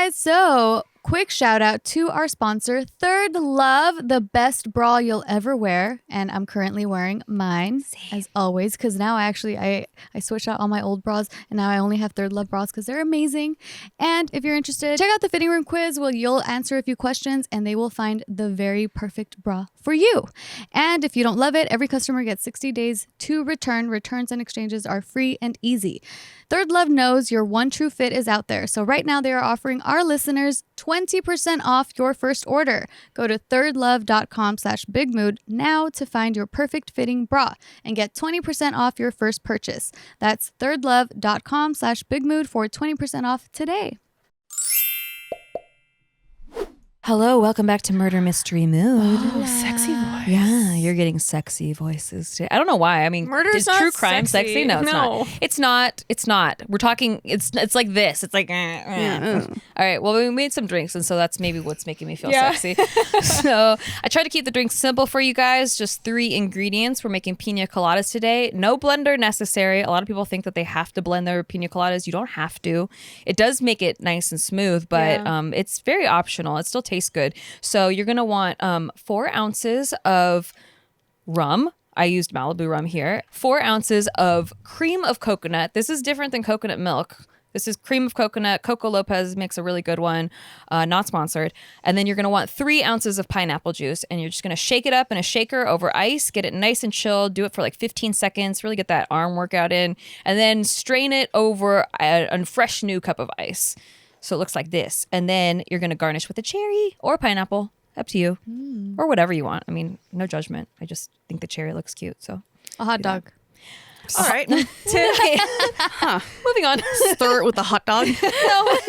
guys. So, quick shout out to our sponsor, Third Love, the best bra you'll ever wear. And I'm currently wearing mine, as always, because now I switched out all my old bras, and now I only have Third Love bras because they're amazing. And if you're interested, check out the fitting room quiz where you'll answer a few questions and they will find the very perfect bra for you. And if you don't love it, every customer gets 60 days to return. Returns and exchanges are free and easy. Third Love knows your one true fit is out there. So right now they are offering our listeners 20% off your first order. Go to thirdlove.com/bigmood now to find your perfect fitting bra and get 20% off your first purchase. That's thirdlove.com/bigmood for 20% off today. Hello, welcome back to Murder Mystery Mood. Oh, sexy voice. Yeah, you're getting sexy voices today. I don't know why. I mean, Murder's is not true crime sexy? No, it's No. not. It's not. It's not. We're talking. It's like this. It's like. All right. Well, we made some drinks, and so that's maybe what's making me feel sexy. So I tried to keep the drinks simple for you guys. Just 3 ingredients. We're making pina coladas today. No blender necessary. A lot of people think that they have to blend their pina coladas. You don't have to. It does make it nice and smooth, but it's very optional. It still tastes good. So you're gonna want 4 ounces of rum. I used Malibu rum here. 4 ounces of cream of coconut. This is different than coconut milk. This is cream of coconut. Coco Lopez makes a really good one. Not sponsored. And then you're going to want 3 ounces of pineapple juice. And you're just going to shake it up in a shaker over ice. Get it nice and chilled. Do it for like 15 seconds. Really get that arm workout in. And then strain it over a fresh new cup of ice. So it looks like this. And then you're going to garnish with a cherry or pineapple. Up to you. Or whatever you want. I mean, no judgment. I just think the cherry looks cute. So A hot dog. All right. Moving on. Stir it with a hot dog.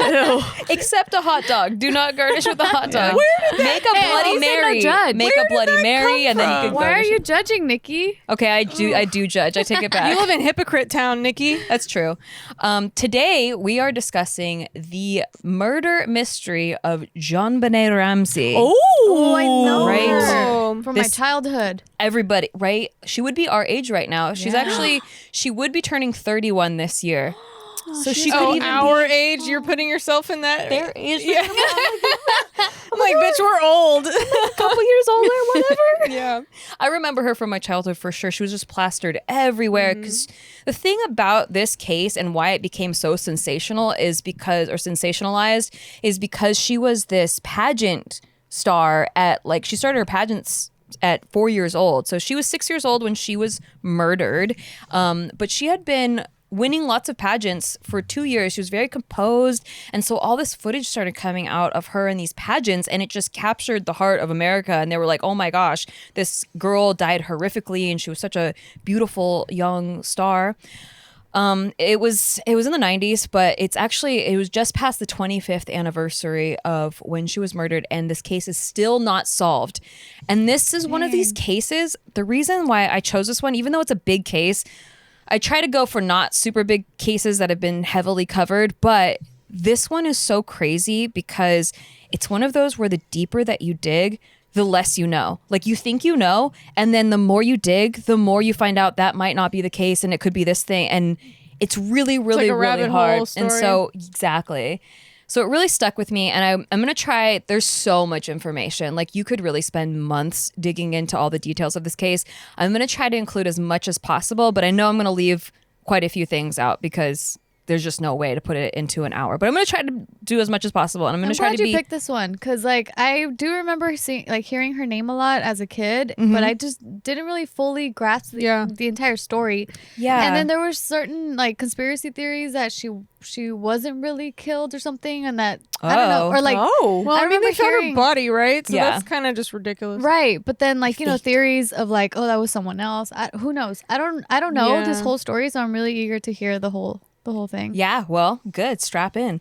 No. Except a hot dog. Do not garnish with a hot dog. Make a Bloody who said no Mary. judge? Make a Bloody Mary and then you can Why are garnish you it. judging, Nikki? Okay, I do judge. I take it back. You live in Hypocrite Town, Nikki. That's true. Today we are discussing the murder mystery of JonBenét Ramsey. Oh, I know Right. her from my This- childhood. Everybody, right? She would be our age right now. She's actually, she would be turning 31 this year. So she could even our age, you're putting yourself in that. their age. Yeah. I'm like, bitch, we're old. A couple years older, whatever. Yeah. I remember her from my childhood for sure. She was just plastered everywhere. Because the thing about this case and why it became so sensational is because, or sensationalized, is because she was this pageant star at, like, she started her pageants at 4 years old. So she was 6 years old when she was murdered. But she had been winning lots of pageants for 2 years. She was very composed. And so all this footage started coming out of her in these pageants, and it just captured the heart of America. And they were like, oh my gosh, this girl died horrifically, and she was such a beautiful young star. It was in the 90s, but it was just past the 25th anniversary of when she was murdered, and this case is still not solved. And this is one of these cases. The reason why I chose this one, even though it's a big case, I try to go for not super big cases that have been heavily covered, but this one is so crazy because it's one of those where the deeper that you dig, the less you know. Like, you think you know, and then the more you dig, the more you find out that might not be the case, and it could be this thing. And it's really, really, like a really rabbit hard. hole story. And so, exactly. So it really stuck with me, and I'm going to try. There's so much information. Like, you could really spend months digging into all the details of this case. I'm going to try to include as much as possible, but I know I'm going to leave quite a few things out because there's just no way to put it into an hour. But I'm going to try to do as much as possible, and I'm going to try to glad be. you picked this one because, like, I do remember hearing her name a lot as a kid, but I just didn't really fully grasp the entire story. Yeah. And then there were certain, like, conspiracy theories that she wasn't really killed or something, and that I don't know, or like, well, I mean, remember they found her hearing- body, right? So Yeah. that's kind of just ridiculous. right. But then, like, theories of like, oh, that was someone else. Who knows? I don't know this Yeah. whole story, so I'm really eager to hear the whole thing. Yeah, well, good. Strap in.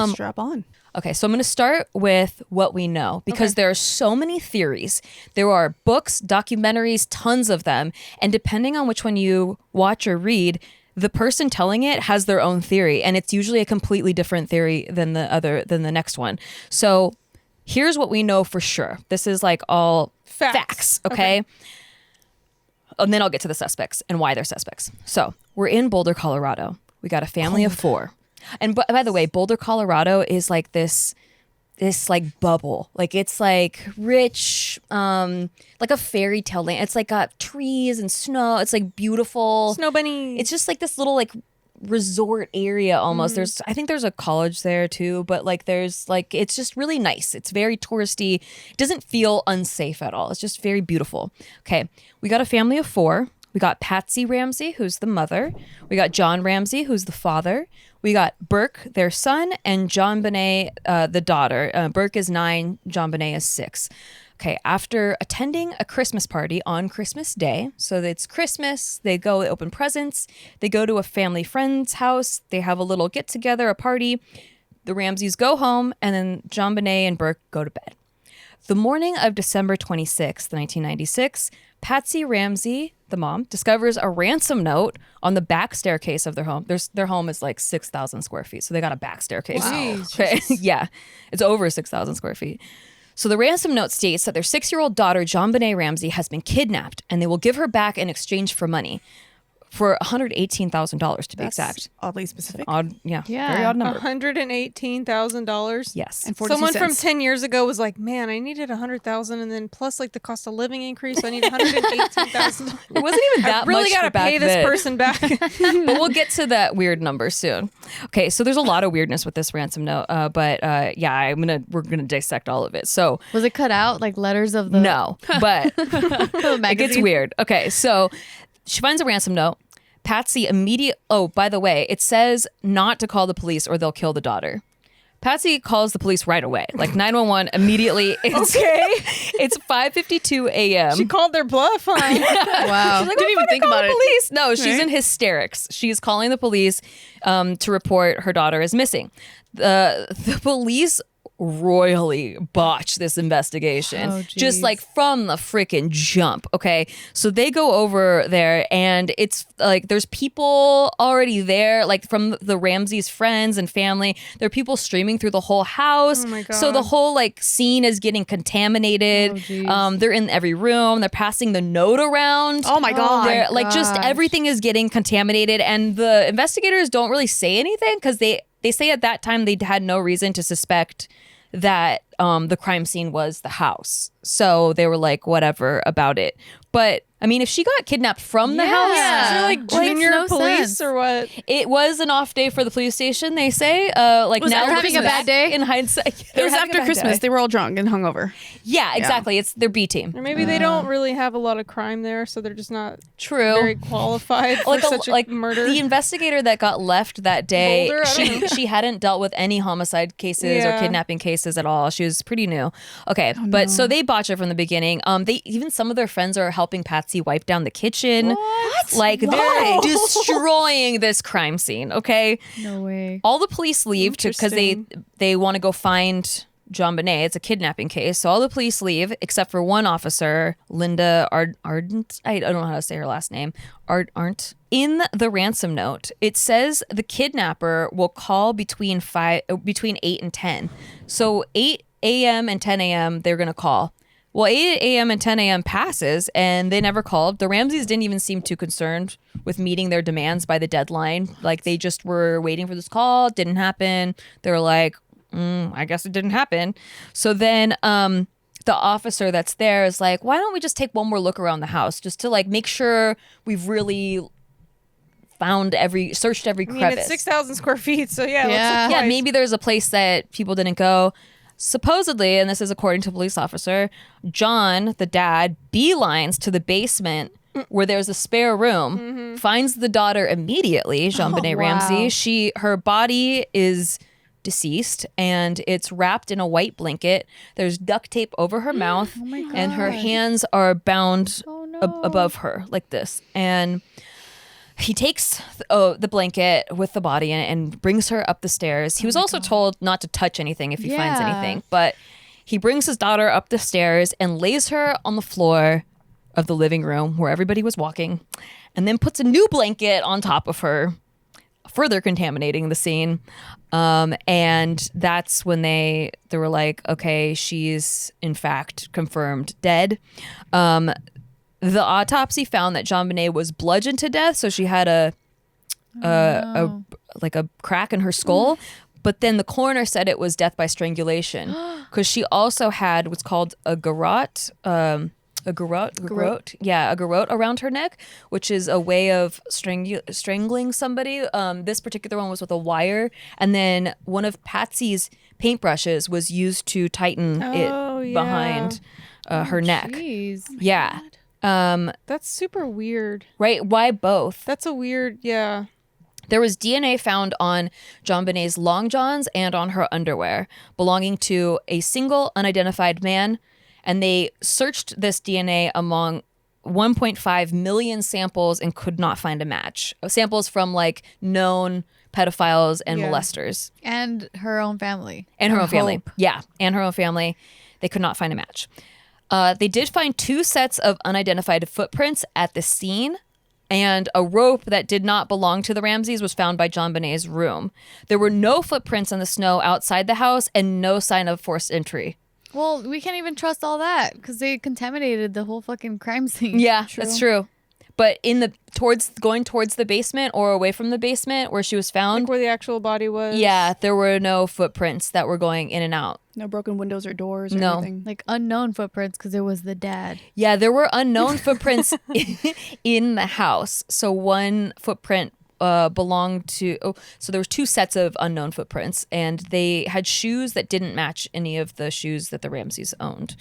Strap on. Okay, so I'm going to start with what we know because there are so many theories. There are books, documentaries, tons of them. And depending on which one you watch or read, the person telling it has their own theory. And it's usually a completely different theory than the next one. So here's what we know for sure. This is like all facts, okay? And then I'll get to the suspects and why they're suspects. So we're in Boulder, Colorado. We got a family of 4. And by the way, Boulder, Colorado is like this like bubble. Like it's like rich, like a fairy tale land. It's like got trees and snow. It's like beautiful. Snow bunny. It's just like this little like resort area almost. I think there's a college there too, but like there's like, it's just really nice. It's very touristy. It doesn't feel unsafe at all. It's just very beautiful. Okay. We got a family of 4. We got Patsy Ramsey, who's the mother. We got John Ramsey, who's the father. We got Burke, their son, and JonBenét, the daughter. Burke is 9, JonBenét is 6. Okay, after attending a Christmas party on Christmas Day, so it's Christmas, they go open presents, they go to a family friend's house, they have a little get-together, a party. The Ramseys go home, and then JonBenét and Burke go to bed. The morning of December 26th, 1996, Patsy Ramsey, the mom, discovers a ransom note on the back staircase of their home. Their home is like 6,000 square feet, so they got a back staircase. Wow. Okay. Yeah, it's over 6,000 square feet. So the ransom note states that their 6-year-old daughter, JonBenét Ramsey, has been kidnapped, and they will give her back in exchange for money. For $118,000 to be exact. Oddly specific. Odd, Yeah. very odd number. $118,000. Yes. And 42 Someone from cents. 10 years ago was like, "Man, I needed $100,000, and then plus like the cost of living increase, I need $118,000. It wasn't even that I really much got for to back pay this then. person back." But we'll get to that weird number soon. Okay, so there's a lot of weirdness with this ransom note, but yeah, we're gonna dissect all of it. So Was it cut out like letters of the no, but the it gets magazine? weird. Okay, so she finds a ransom note. Patsy Oh, by the way, it says not to call the police or they'll kill the daughter. Patsy calls the police right away, like 911 immediately. It's, Okay. It's 5:52 a.m. She called their bluff, huh? Wow. Like, Didn't even think call about the it. police. No, she's Right. in hysterics. She's calling the police to report her daughter is missing. The police royally botch this investigation, Oh, just geez. like from the freaking jump. Okay, so they go over there, and it's like there's people already there, like from the Ramseys' friends and family. There are people streaming through the whole house. Oh my God. So the whole like scene is getting contaminated. Oh, geez. They're in every room. They're passing the note around. Oh my God. They're, like just gosh. everything is getting contaminated, and the investigators don't really say anything because they say at that time they had no reason to suspect that the crime scene was the house. So they were like, whatever about it. But I mean, if she got kidnapped from the house, Yeah. Is there like Well, junior makes no police sense. or what? it was an off day for the police station, they say. Like Was now that having a looking bad back day? in hindsight. It They were was having a after bad Christmas. day. They were all drunk and hungover. Yeah, exactly. It's their B team. Or maybe they don't really have a lot of crime there, so they're just not True. very qualified for such a murder. The investigator that got left that day, Boulder? I don't know. she hadn't dealt with any homicide cases or Yeah. kidnapping cases at all. She was pretty new. Okay, but so they botch it from the beginning. They even some of their friends are helping Patsy wipe down the kitchen. What? Like they're Whoa. destroying this crime scene. Okay, No way. all the police leave because Interesting. they want to go find JonBenét. It's a kidnapping case, so all the police leave except for one officer, Linda Ardent. I don't know how to say her last name. Arndt. In the ransom note, it says the kidnapper will call between 8 and 10. So 8 a.m. and 10 a.m. they're gonna call. Well, 8 a.m. and 10 a.m. passes, and they never called. The Ramseys didn't even seem too concerned with meeting their demands by the deadline. Like, they just were waiting for this call. It didn't happen. They were like, I guess it didn't happen. So then the officer that's there is like, why don't we just take one more look around the house just to, like, make sure we've really searched every I mean, crevice. it's 6,000 square feet, so yeah. let's Yeah. look Yeah, twice. maybe there's a place that people didn't go. Supposedly, and this is according to a police officer, John, the dad, beelines to the basement where there's a spare room, finds the daughter immediately, JonBenét wow. Ramsey. Her body is deceased, and it's wrapped in a white blanket. There's duct tape over her mouth, and her hands are bound Oh, no. above her like this. And he takes the blanket with the body in it and brings her up the stairs. He was also told not to touch anything if he finds Yeah. anything, but he brings his daughter up the stairs and lays her on the floor of the living room where everybody was walking, and then puts a new blanket on top of her, further contaminating the scene. And that's when they were like, okay, she's in fact confirmed dead. The autopsy found that JonBenét was bludgeoned to death, so she had a a crack in her skull. But then the coroner said it was death by strangulation because she also had what's called a garrote. A garrote. Yeah, a garrote around her neck, which is a way of strangling somebody. This particular one was with a wire, and then one of Patsy's paintbrushes was used to tighten it behind her neck. Jeez. Yeah. That's super weird. Right? Why both? That's a weird, yeah. There was DNA found on JonBenet's long johns and on her underwear, belonging to a single unidentified man. And they searched this DNA among 1.5 million samples and could not find a match. Samples from like known pedophiles and molesters. And her own family. And her own family. Yeah, and her own family. They could not find a match. They did find 2 sets of unidentified footprints at the scene, and a rope that did not belong to the Ramseys was found by JonBenet's room. There were no footprints in the snow outside the house and no sign of forced entry. Well, we can't even trust all that because they contaminated the whole fucking crime scene. Yeah, that's true. But going towards the basement or away from the basement where she was found, Like where the actual body was. yeah, there were no footprints that were going in and out. No broken windows or doors or No. anything. Like unknown footprints because it was the dad. Yeah, there were unknown footprints in the house. So one footprint belonged to, so there was 2 sets of unknown footprints, and they had shoes that didn't match any of the shoes that the Ramseys owned.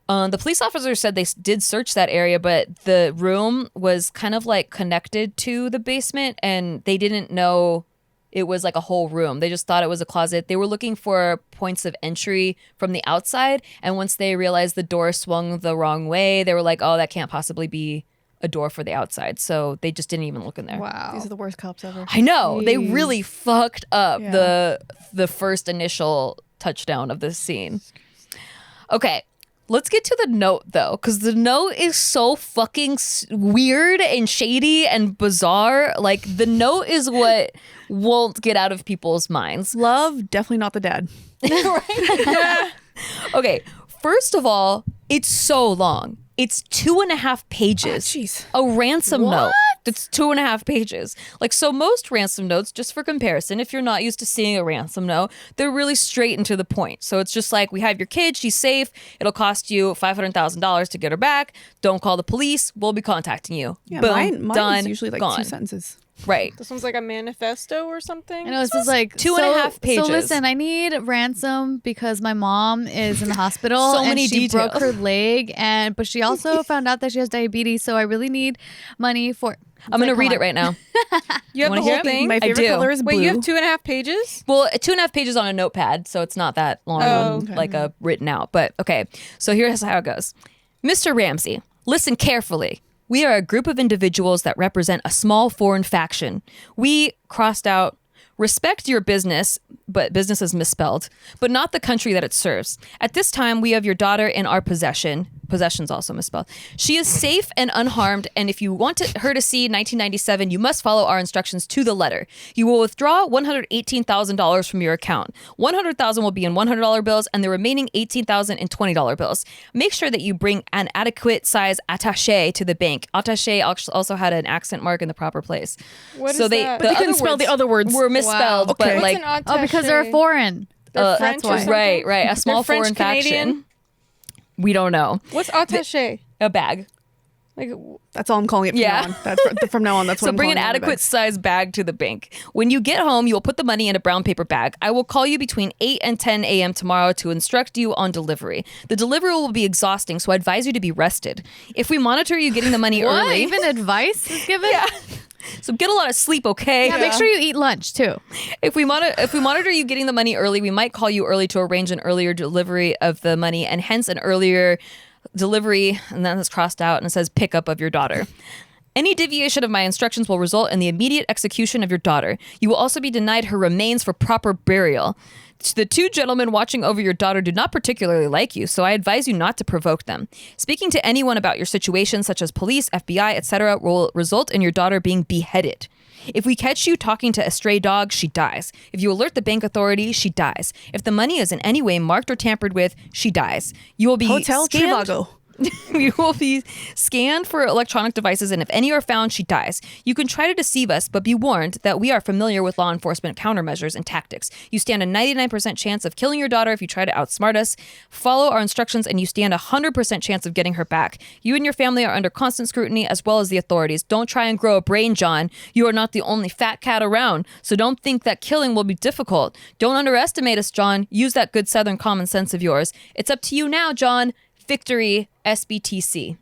The police officer said they did search that area, but the room was kind of like connected to the basement, and they didn't know it was like a whole room. They just thought it was a closet. They were looking for points of entry from the outside, and once they realized the door swung the wrong way, they were like, oh, that can't possibly be a door for the outside. So they just didn't even look in there. Wow. These are the worst cops ever. I know. They Jeez. really fucked up Yeah. the first initial touchdown of this scene. Okay. Let's get to the note, though, because the note is so fucking weird and shady and bizarre. Like, the note is what won't get out of people's minds. Love, definitely not the dad. Okay, first of all, it's so long. It's 2.5 pages. Jeez. A ransom note. It's 2.5 pages. Like, so most ransom notes, just for comparison, if you're not used to seeing a ransom note, they're really straight and to the point. So it's just like, we have your kid, she's safe. It'll cost you $500,000 to get her back. Don't call the police. We'll be contacting you. Yeah, Boom, mine done, is usually like gone. 2 sentences. Right. This one's like a manifesto or something. I know this is like 2.5 pages. So listen, I need ransom because my mom is in the hospital So and many she details. broke her leg, but she also found out that she has diabetes. So I really need money for. I'm going to read it right now. You have Wanna the hear whole it? thing? My favorite do. color is blue. Wait, you have 2.5 pages? Well, 2.5 pages on a notepad, so it's not that long, Oh, like a written out. But okay, so here's how it goes. Mr. Ramsey, listen carefully. We are a group of individuals that represent a small foreign faction. We crossed out, respect your business, but business is misspelled, but not the country that it serves. At this time, we have your daughter in our possession. Possession's also misspelled. She is safe and unharmed, and if you want her to see 1997, you must follow our instructions to the letter. You will withdraw $118,000 from your account. $100,000 will be in $100 bills, and the remaining $18,000 in $20 bills. Make sure that you bring an adequate size attaché to the bank. Attaché also had an accent mark in the proper place. What so is they, that? the But they other couldn't spell the other words. were misspelled, Wow. but Okay. like What's an Oh, because they're attaché? foreign. They're That's French or why. something? right, a small French foreign Canadian? faction. We don't know. What's attaché? A bag. Like, That's all I'm calling it from Yeah. now on. From now on, that's what So I'm bring calling an it. adequate size bag to the bank. When you get home, you will put the money in a brown paper bag. I will call you between 8 and 10 a.m. tomorrow to instruct you on delivery. The delivery will be exhausting, so I advise you to be rested. If we monitor you getting the money What? early, Even advice is given? yeah. So get a lot of sleep, okay? Yeah, make sure you eat lunch too. If we monitor you getting the money early, we might call you early to arrange an earlier delivery of the money, and hence an earlier delivery, and then it's crossed out and it says pickup of your daughter. Any deviation of my instructions will result in the immediate execution of your daughter. You will also be denied her remains for proper burial. The 2 gentlemen watching over your daughter do not particularly like you, so I advise you not to provoke them. Speaking to anyone about your situation, such as police, FBI, etc., will result in your daughter being beheaded. If we catch you talking to a stray dog, she dies. If you alert the bank authority, she dies. If the money is in any way marked or tampered with, she dies. You will be Hotel scanned. Trivago. You will be scanned for electronic devices, and if any are found, she dies. You can try to deceive us, but be warned that we are familiar with law enforcement countermeasures and tactics. You stand a 99% chance of killing your daughter if you try to outsmart us. Follow our instructions, and you stand a 100% chance of getting her back. You and your family are under constant scrutiny, as well as the authorities. Don't try and grow a brain, John. You are not the only fat cat around, so don't think that killing will be difficult. Don't underestimate us, John. Use that good Southern common sense of yours. It's up to you now, John. Victory, SBTC.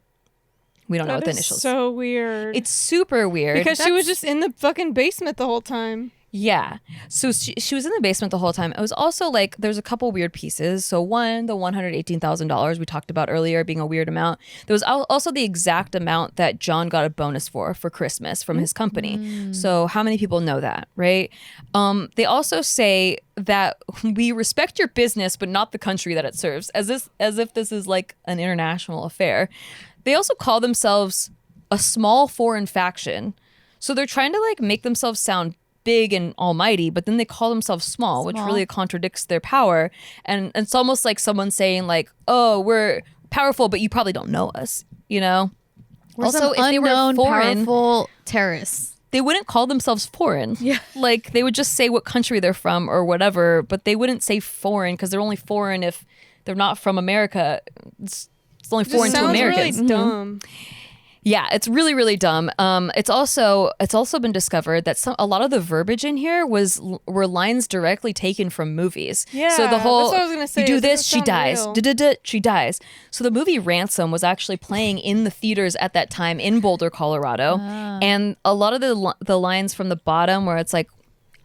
We don't know what the initials. So weird. It's super weird. Because she was just in the fucking basement the whole time. Yeah. So she was in the basement the whole time. It was also like, there's a couple weird pieces. So one, the $118,000 we talked about earlier being a weird amount. There was also the exact amount that John got a bonus for Christmas from his company. So how many people know that, right? They also say that we respect your business, but not the country that it serves, as if this is like an international affair. They also call themselves a small foreign faction. So they're trying to like make themselves sound big and almighty, but then they call themselves small, which really contradicts their power. And it's almost like someone saying like, oh, we're powerful, but you probably don't know us, you know? We're also, some if they were unknown, foreign, powerful terrorists. they wouldn't call themselves foreign. Yeah. Like they would just say what country they're from or whatever, but they wouldn't say foreign because they're only foreign if they're not from America. It's only foreign to Americans. Really dumb. Yeah, it's really, really dumb. It's also been discovered that a lot of the verbiage in here were lines directly taken from movies. Yeah, so the whole that's what I was gonna say. you do It this, doesn't she sound dies. real. Da-da-da, she dies. So the movie Ransom was actually playing in the theaters at that time in Boulder, Colorado, and a lot of the lines from the bottom where it's like,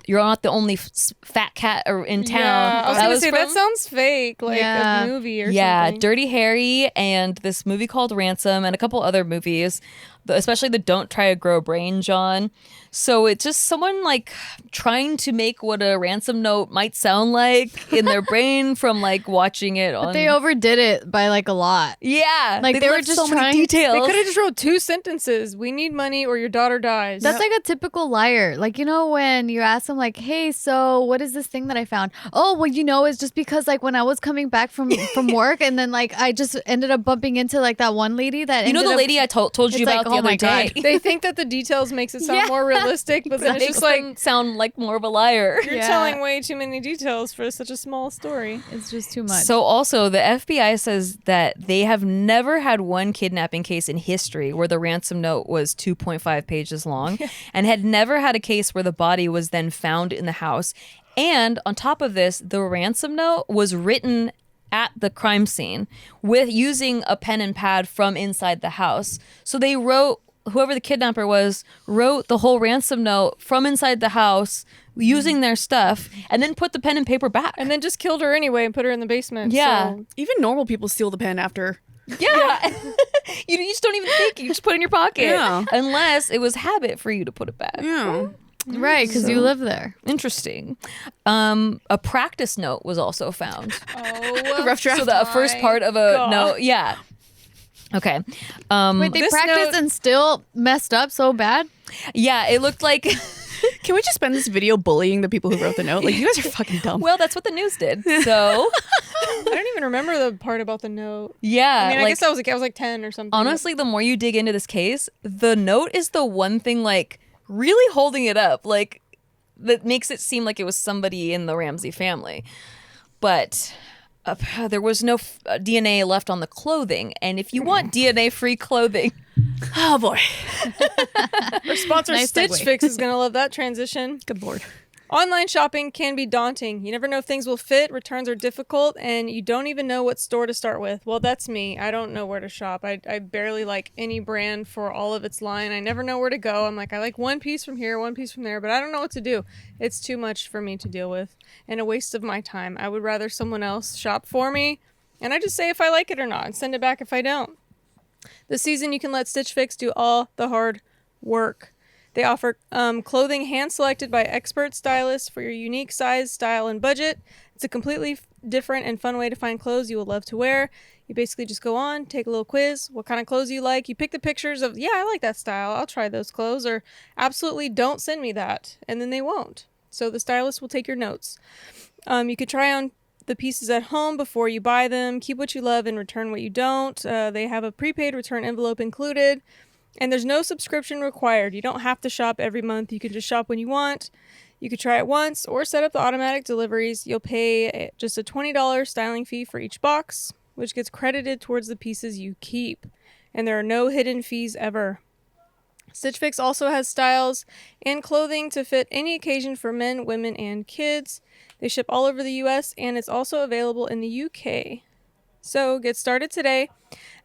"You're not the only fat cat in town." Yeah, I was gonna say that from- sounds fake, like Yeah. a movie or yeah, something. Dirty Harry and this movie called Ransom and a couple other movies, especially the Don't Try to Grow a Brain, John. So it's just someone like trying to make what a ransom note might sound like in their brain from like watching it on. But they overdid it by like a lot. Yeah, Like, they were left just so many trying- details. They could have just wrote 2 sentences. We need money or your daughter dies. That's like a typical liar. Like, you know, when you ask them like, hey, so what is this thing that I found? Oh, well, you know, it's just because like when I was coming back from work and then like I just ended up bumping into like that one lady that You know the lady I told you It's about like, the oh other my day. God. They think that the details makes it sound Yeah. more realistic, but then That it's makes just like them sound like more of a liar. you're Yeah. telling way too many details for such a small story. It's just too much. So also the FBI says that they have never had one kidnapping case in history where the ransom note was 2.5 pages long and had never had a case where the body was then found in the house. And on top of this, the ransom note was written at the crime scene with using a pen and pad from inside the house. So they wrote, whoever the kidnapper was, wrote the whole ransom note from inside the house using their stuff and then put the pen and paper back. And then just killed her anyway and put her in the basement. Yeah. So Even normal people steal the pen after. Yeah. you just don't even think. You just put it in your pocket. Yeah. Unless it was habit for you to put it back. Yeah. right, because you live there. Interesting. A practice note was also found. oh, Rough draft. So the first part of a note. Yeah. Okay. Wait, they This practiced note- and still messed up so bad? Yeah, it looked like... Can we just spend this video bullying the people who wrote the note? Like, you guys are fucking dumb. Well, that's what the news did. So, I don't even remember the part about the note. yeah. I mean, I like, guess I was like 10 or something. honestly, the more you dig into this case, the note is the one thing, like, really holding it up. Like, that makes it seem like it was somebody in the Ramsey family. But there was no DNA left on the clothing. And if you want DNA-free clothing... Oh, boy. Our sponsor Nice Stitch segue. Fix is going to love that transition. Good lord. Online shopping can be daunting. You never know if things will fit, returns are difficult, and you don't even know what store to start with. Well, that's me. I don't know where to shop. I barely like any brand for all of its line. I never know where to go. I'm like, I like one piece from here, one piece from there, but I don't know what to do. It's too much for me to deal with and a waste of my time. I would rather someone else shop for me, and I just say if I like it or not and send it back if I don't. This season, you can let Stitch Fix do all the hard work. They offer clothing hand-selected by expert stylists for your unique size, style, and budget. It's a completely different and fun way to find clothes you will love to wear. You basically just go on, take a little quiz, what kind of clothes you like. You pick the pictures of, yeah, I like that style, I'll try those clothes, or absolutely don't send me that, and then they won't. So the stylist will take your notes. You could try on the pieces at home before you buy them. Keep what you love and return what you don't. They have a prepaid return envelope included. And there's no subscription required. You don't have to shop every month. You can just shop when you want. You could try it once or set up the automatic deliveries. You'll pay just a $20 styling fee for each box, which gets credited towards the pieces you keep. And there are no hidden fees ever. Stitch Fix also has styles and clothing to fit any occasion for men, women, and kids. They ship all over the US, and it's also available in the UK. So get started today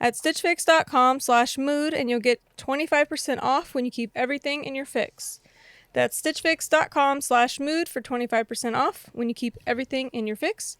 at stitchfix.com/mood, and you'll get 25% off when you keep everything in your fix. That's stitchfix.com/mood for 25% off when you keep everything in your fix.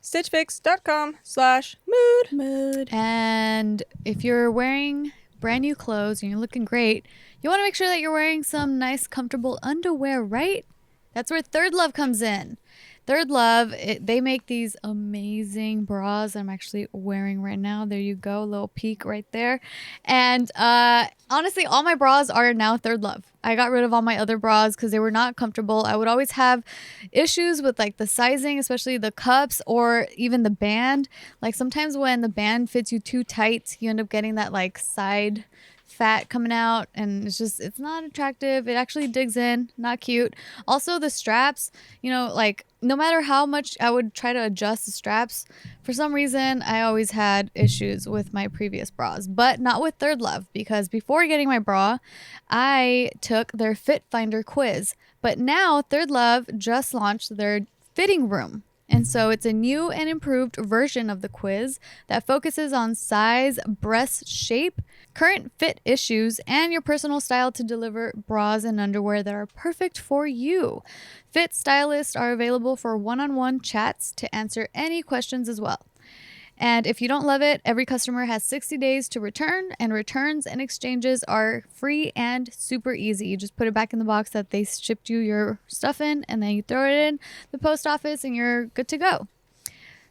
stitchfix.com/mood. Mood. And if you're wearing brand new clothes and you're looking great, you want to make sure that you're wearing some nice, comfortable underwear, right? That's where Third Love comes in. Third Love, they make these amazing bras I'm actually wearing right now. There you go, little peek right there. And honestly, all my bras are now Third Love. I got rid of all my other bras because they were not comfortable. I would always have issues with like the sizing, especially the cups or even the band. Like sometimes when the band fits you too tight, you end up getting that like side fat coming out, and it's not attractive. It actually digs in, not cute. Also the straps, like no matter how much I would try to adjust the straps, for some reason I always had issues with my previous bras, but not with Third Love, because before getting my bra I took their Fit Finder quiz. But now Third Love just launched their fitting room. And so it's a new and improved version of the quiz that focuses on size, breast shape, current fit issues, and your personal style to deliver bras and underwear that are perfect for you. Fit stylists are available for one-on-one chats to answer any questions as well. And if you don't love it, every customer has 60 days to return, and returns and exchanges are free and super easy. You just put it back in the box that they shipped you your stuff in, and then you throw it in the post office and you're good to go.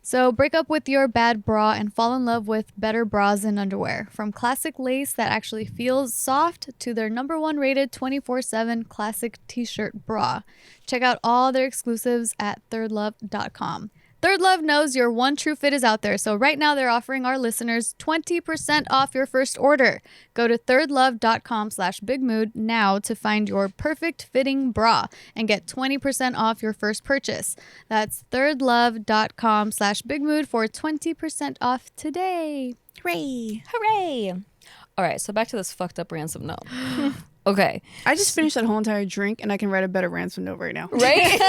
So break up with your bad bra and fall in love with better bras and underwear. From classic lace that actually feels soft to their #1 rated 24/7 classic t-shirt bra. Check out all their exclusives at thirdlove.com. Third Love knows your one true fit is out there, so right now they're offering our listeners 20% off your first order. Go to thirdlove.com/bigmood now to find your perfect fitting bra and get 20% off your first purchase. That's thirdlove.com/bigmood for 20% off today. Hooray. Hooray! All right, so back to this fucked up ransom note. Okay. I just finished that whole entire drink, and I can write a better ransom note right now. Right?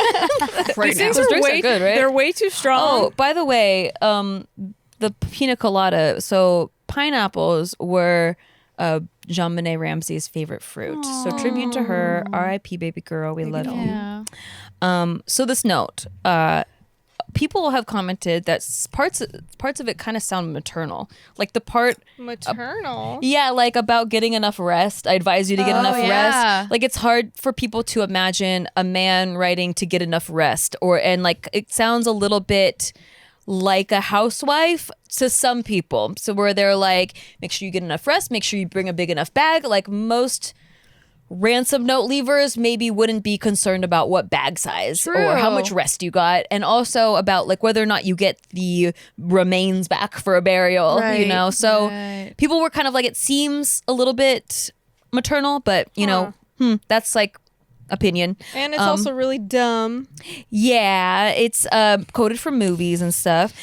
Right now. Those drinks are good, right? They're way too strong. Oh, by the way, the pina colada. So pineapples were JonBenét Ramsey's favorite fruit. So tribute to her. R.I.P. baby girl. We love you. Yeah. So this note, people have commented that parts of it kind of sound maternal. Like the part maternal. yeah, like about getting enough rest. I advise you to get enough yeah. rest. Like it's hard for people to imagine a man writing to get enough rest, and like it sounds a little bit like a housewife to some people. So where they're like, make sure you get enough rest, make sure you bring a big enough bag. Like most ransom note leavers maybe wouldn't be concerned about what bag size or how much rest you got, and also about like whether or not you get the remains back for a burial, so people were kind of like, it seems a little bit maternal, but that's like opinion. And it's also really dumb. Yeah, it's coded from movies and stuff.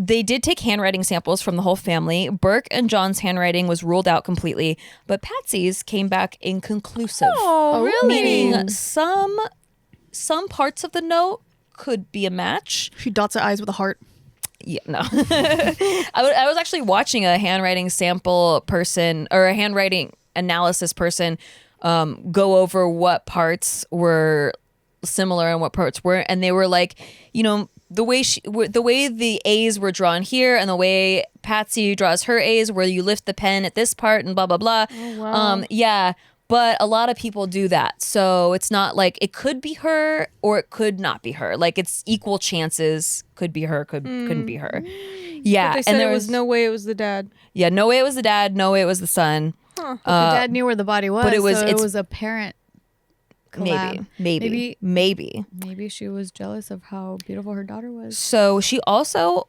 They did take handwriting samples from the whole family. Burke and John's handwriting was ruled out completely, but Patsy's came back inconclusive. Oh, really? Meaning some parts of the note could be a match. She dots her eyes with a heart. Yeah, no. I was actually watching a handwriting sample person, or a handwriting analysis person, go over what parts were similar and what parts weren't, and they were like, the way the A's were drawn here and the way Patsy draws her A's, where you lift the pen at this part and blah blah blah. Oh, wow. Yeah, but a lot of people do that, so it's not like it could be her or it could not be her. Like it's equal chances. Could be her, couldn't be her. Yeah, But they said and there was no way it was the dad. Yeah, no way it was the dad. No way it was the son. Huh. The dad knew where the body was, but it so it was apparent. collab. Maybe She was jealous of how beautiful her daughter was. So she also,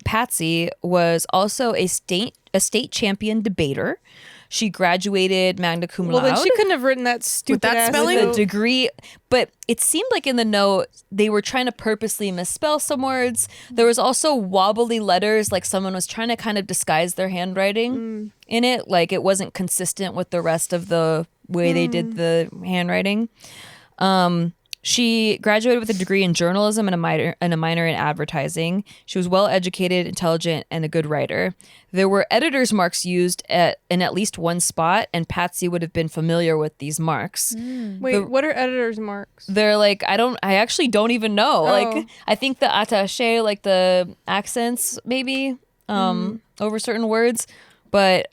Patsy was also a state champion debater. She graduated magna cum laude. Well, then she couldn't have written that stupid that ass spelling? with a note. degree, but it seemed like in the note they were trying to purposely misspell some words. There was also wobbly letters, like someone was trying to kind of disguise their handwriting in it, like it wasn't consistent with the rest of the way they did the handwriting. She graduated with a degree in journalism and a minor in advertising. She was well educated, intelligent, and a good writer. There were editor's marks used in at least one spot, and Patsy would have been familiar with these marks. Wait, what are editor's marks? They're like, I actually don't even know. Like, I think the attaché, like the accents maybe over certain words, but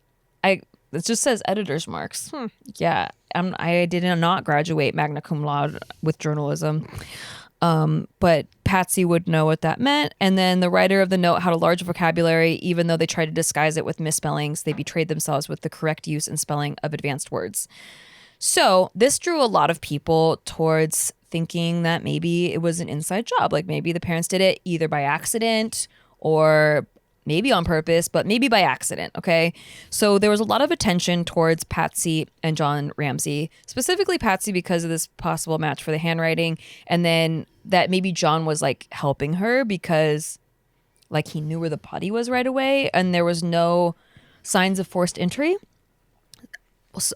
it just says editor's marks. Yeah, I did not graduate magna cum laude with journalism, but Patsy would know what that meant. And then the writer of the note had a large vocabulary. Even though they tried to disguise it with misspellings, they betrayed themselves with the correct use and spelling of advanced words. So this drew a lot of people towards thinking that maybe it was an inside job. Like maybe the parents did it either by accident or maybe on purpose, but maybe by accident, okay? So there was a lot of attention towards Patsy and John Ramsey, specifically Patsy because of this possible match for the handwriting, and then that maybe John was like helping her because like he knew where the body was right away and there was no signs of forced entry.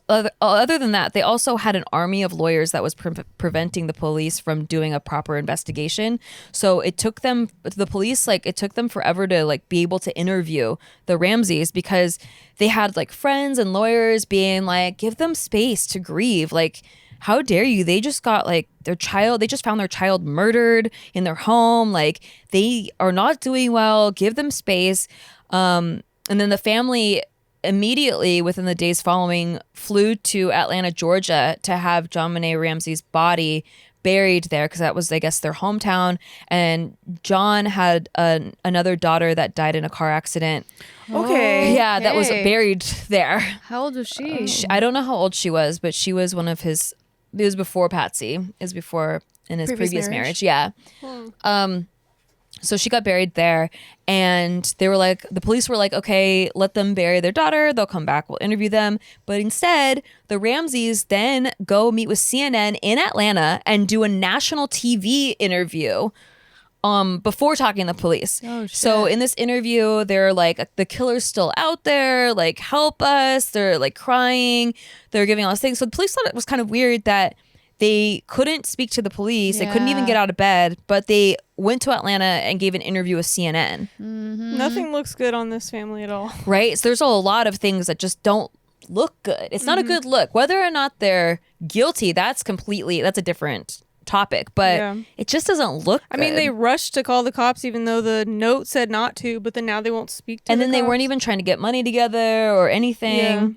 Other than that, they also had an army of lawyers that was preventing the police from doing a proper investigation. So it took them, the police, like it took them forever to like be able to interview the Ramseys because they had like friends and lawyers being like, give them space to grieve. Like, how dare you? They just got like they just found their child murdered in their home. Like they are not doing well. Give them space. And then the family immediately within the days following flew to Atlanta, Georgia to have JonBenét Ramsey's body buried there because that was, I guess, their hometown. And John had another daughter that died in a car accident. Okay. Yeah, that was buried there. How old was she? I don't know how old she was, but she was one of his, it was before Patsy. It was before in his previous marriage. Yeah. So she got buried there, and they were like, the police were like, okay, let them bury their daughter. They'll come back. We'll interview them. But instead, the Ramseys then go meet with CNN in Atlanta and do a national TV interview before talking to the police. Oh, shit. So in this interview, they're like, the killer's still out there. Like, help us. They're like crying. They're giving all these things. So the police thought it was kind of weird that they couldn't speak to the police. They couldn't even get out of bed, but they went to Atlanta and gave an interview with CNN. Nothing looks good on this family at all. Right? So there's a lot of things that just don't look good. It's not a good look. Whether or not they're guilty, that's a different topic, but it just doesn't look good. I mean, they rushed to call the cops even though the note said not to, but then now they won't speak to and the then they cops. weren't even trying to get money together or anything. Yeah.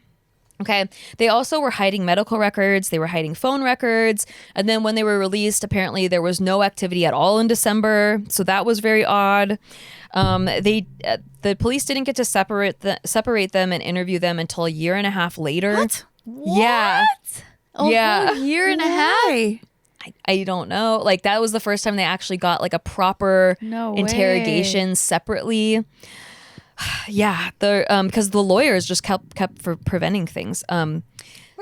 Okay. They also were hiding medical records. They were hiding phone records. And then when they were released, apparently there was no activity at all in December. So that was very odd. The police didn't get to separate them and interview them until a year and a half later. What? Yeah. A Yeah. whole year and a half? Why? I don't know. Like that was the first time they actually got like a proper No interrogation separately. Yeah, because the lawyers just kept for preventing things. Why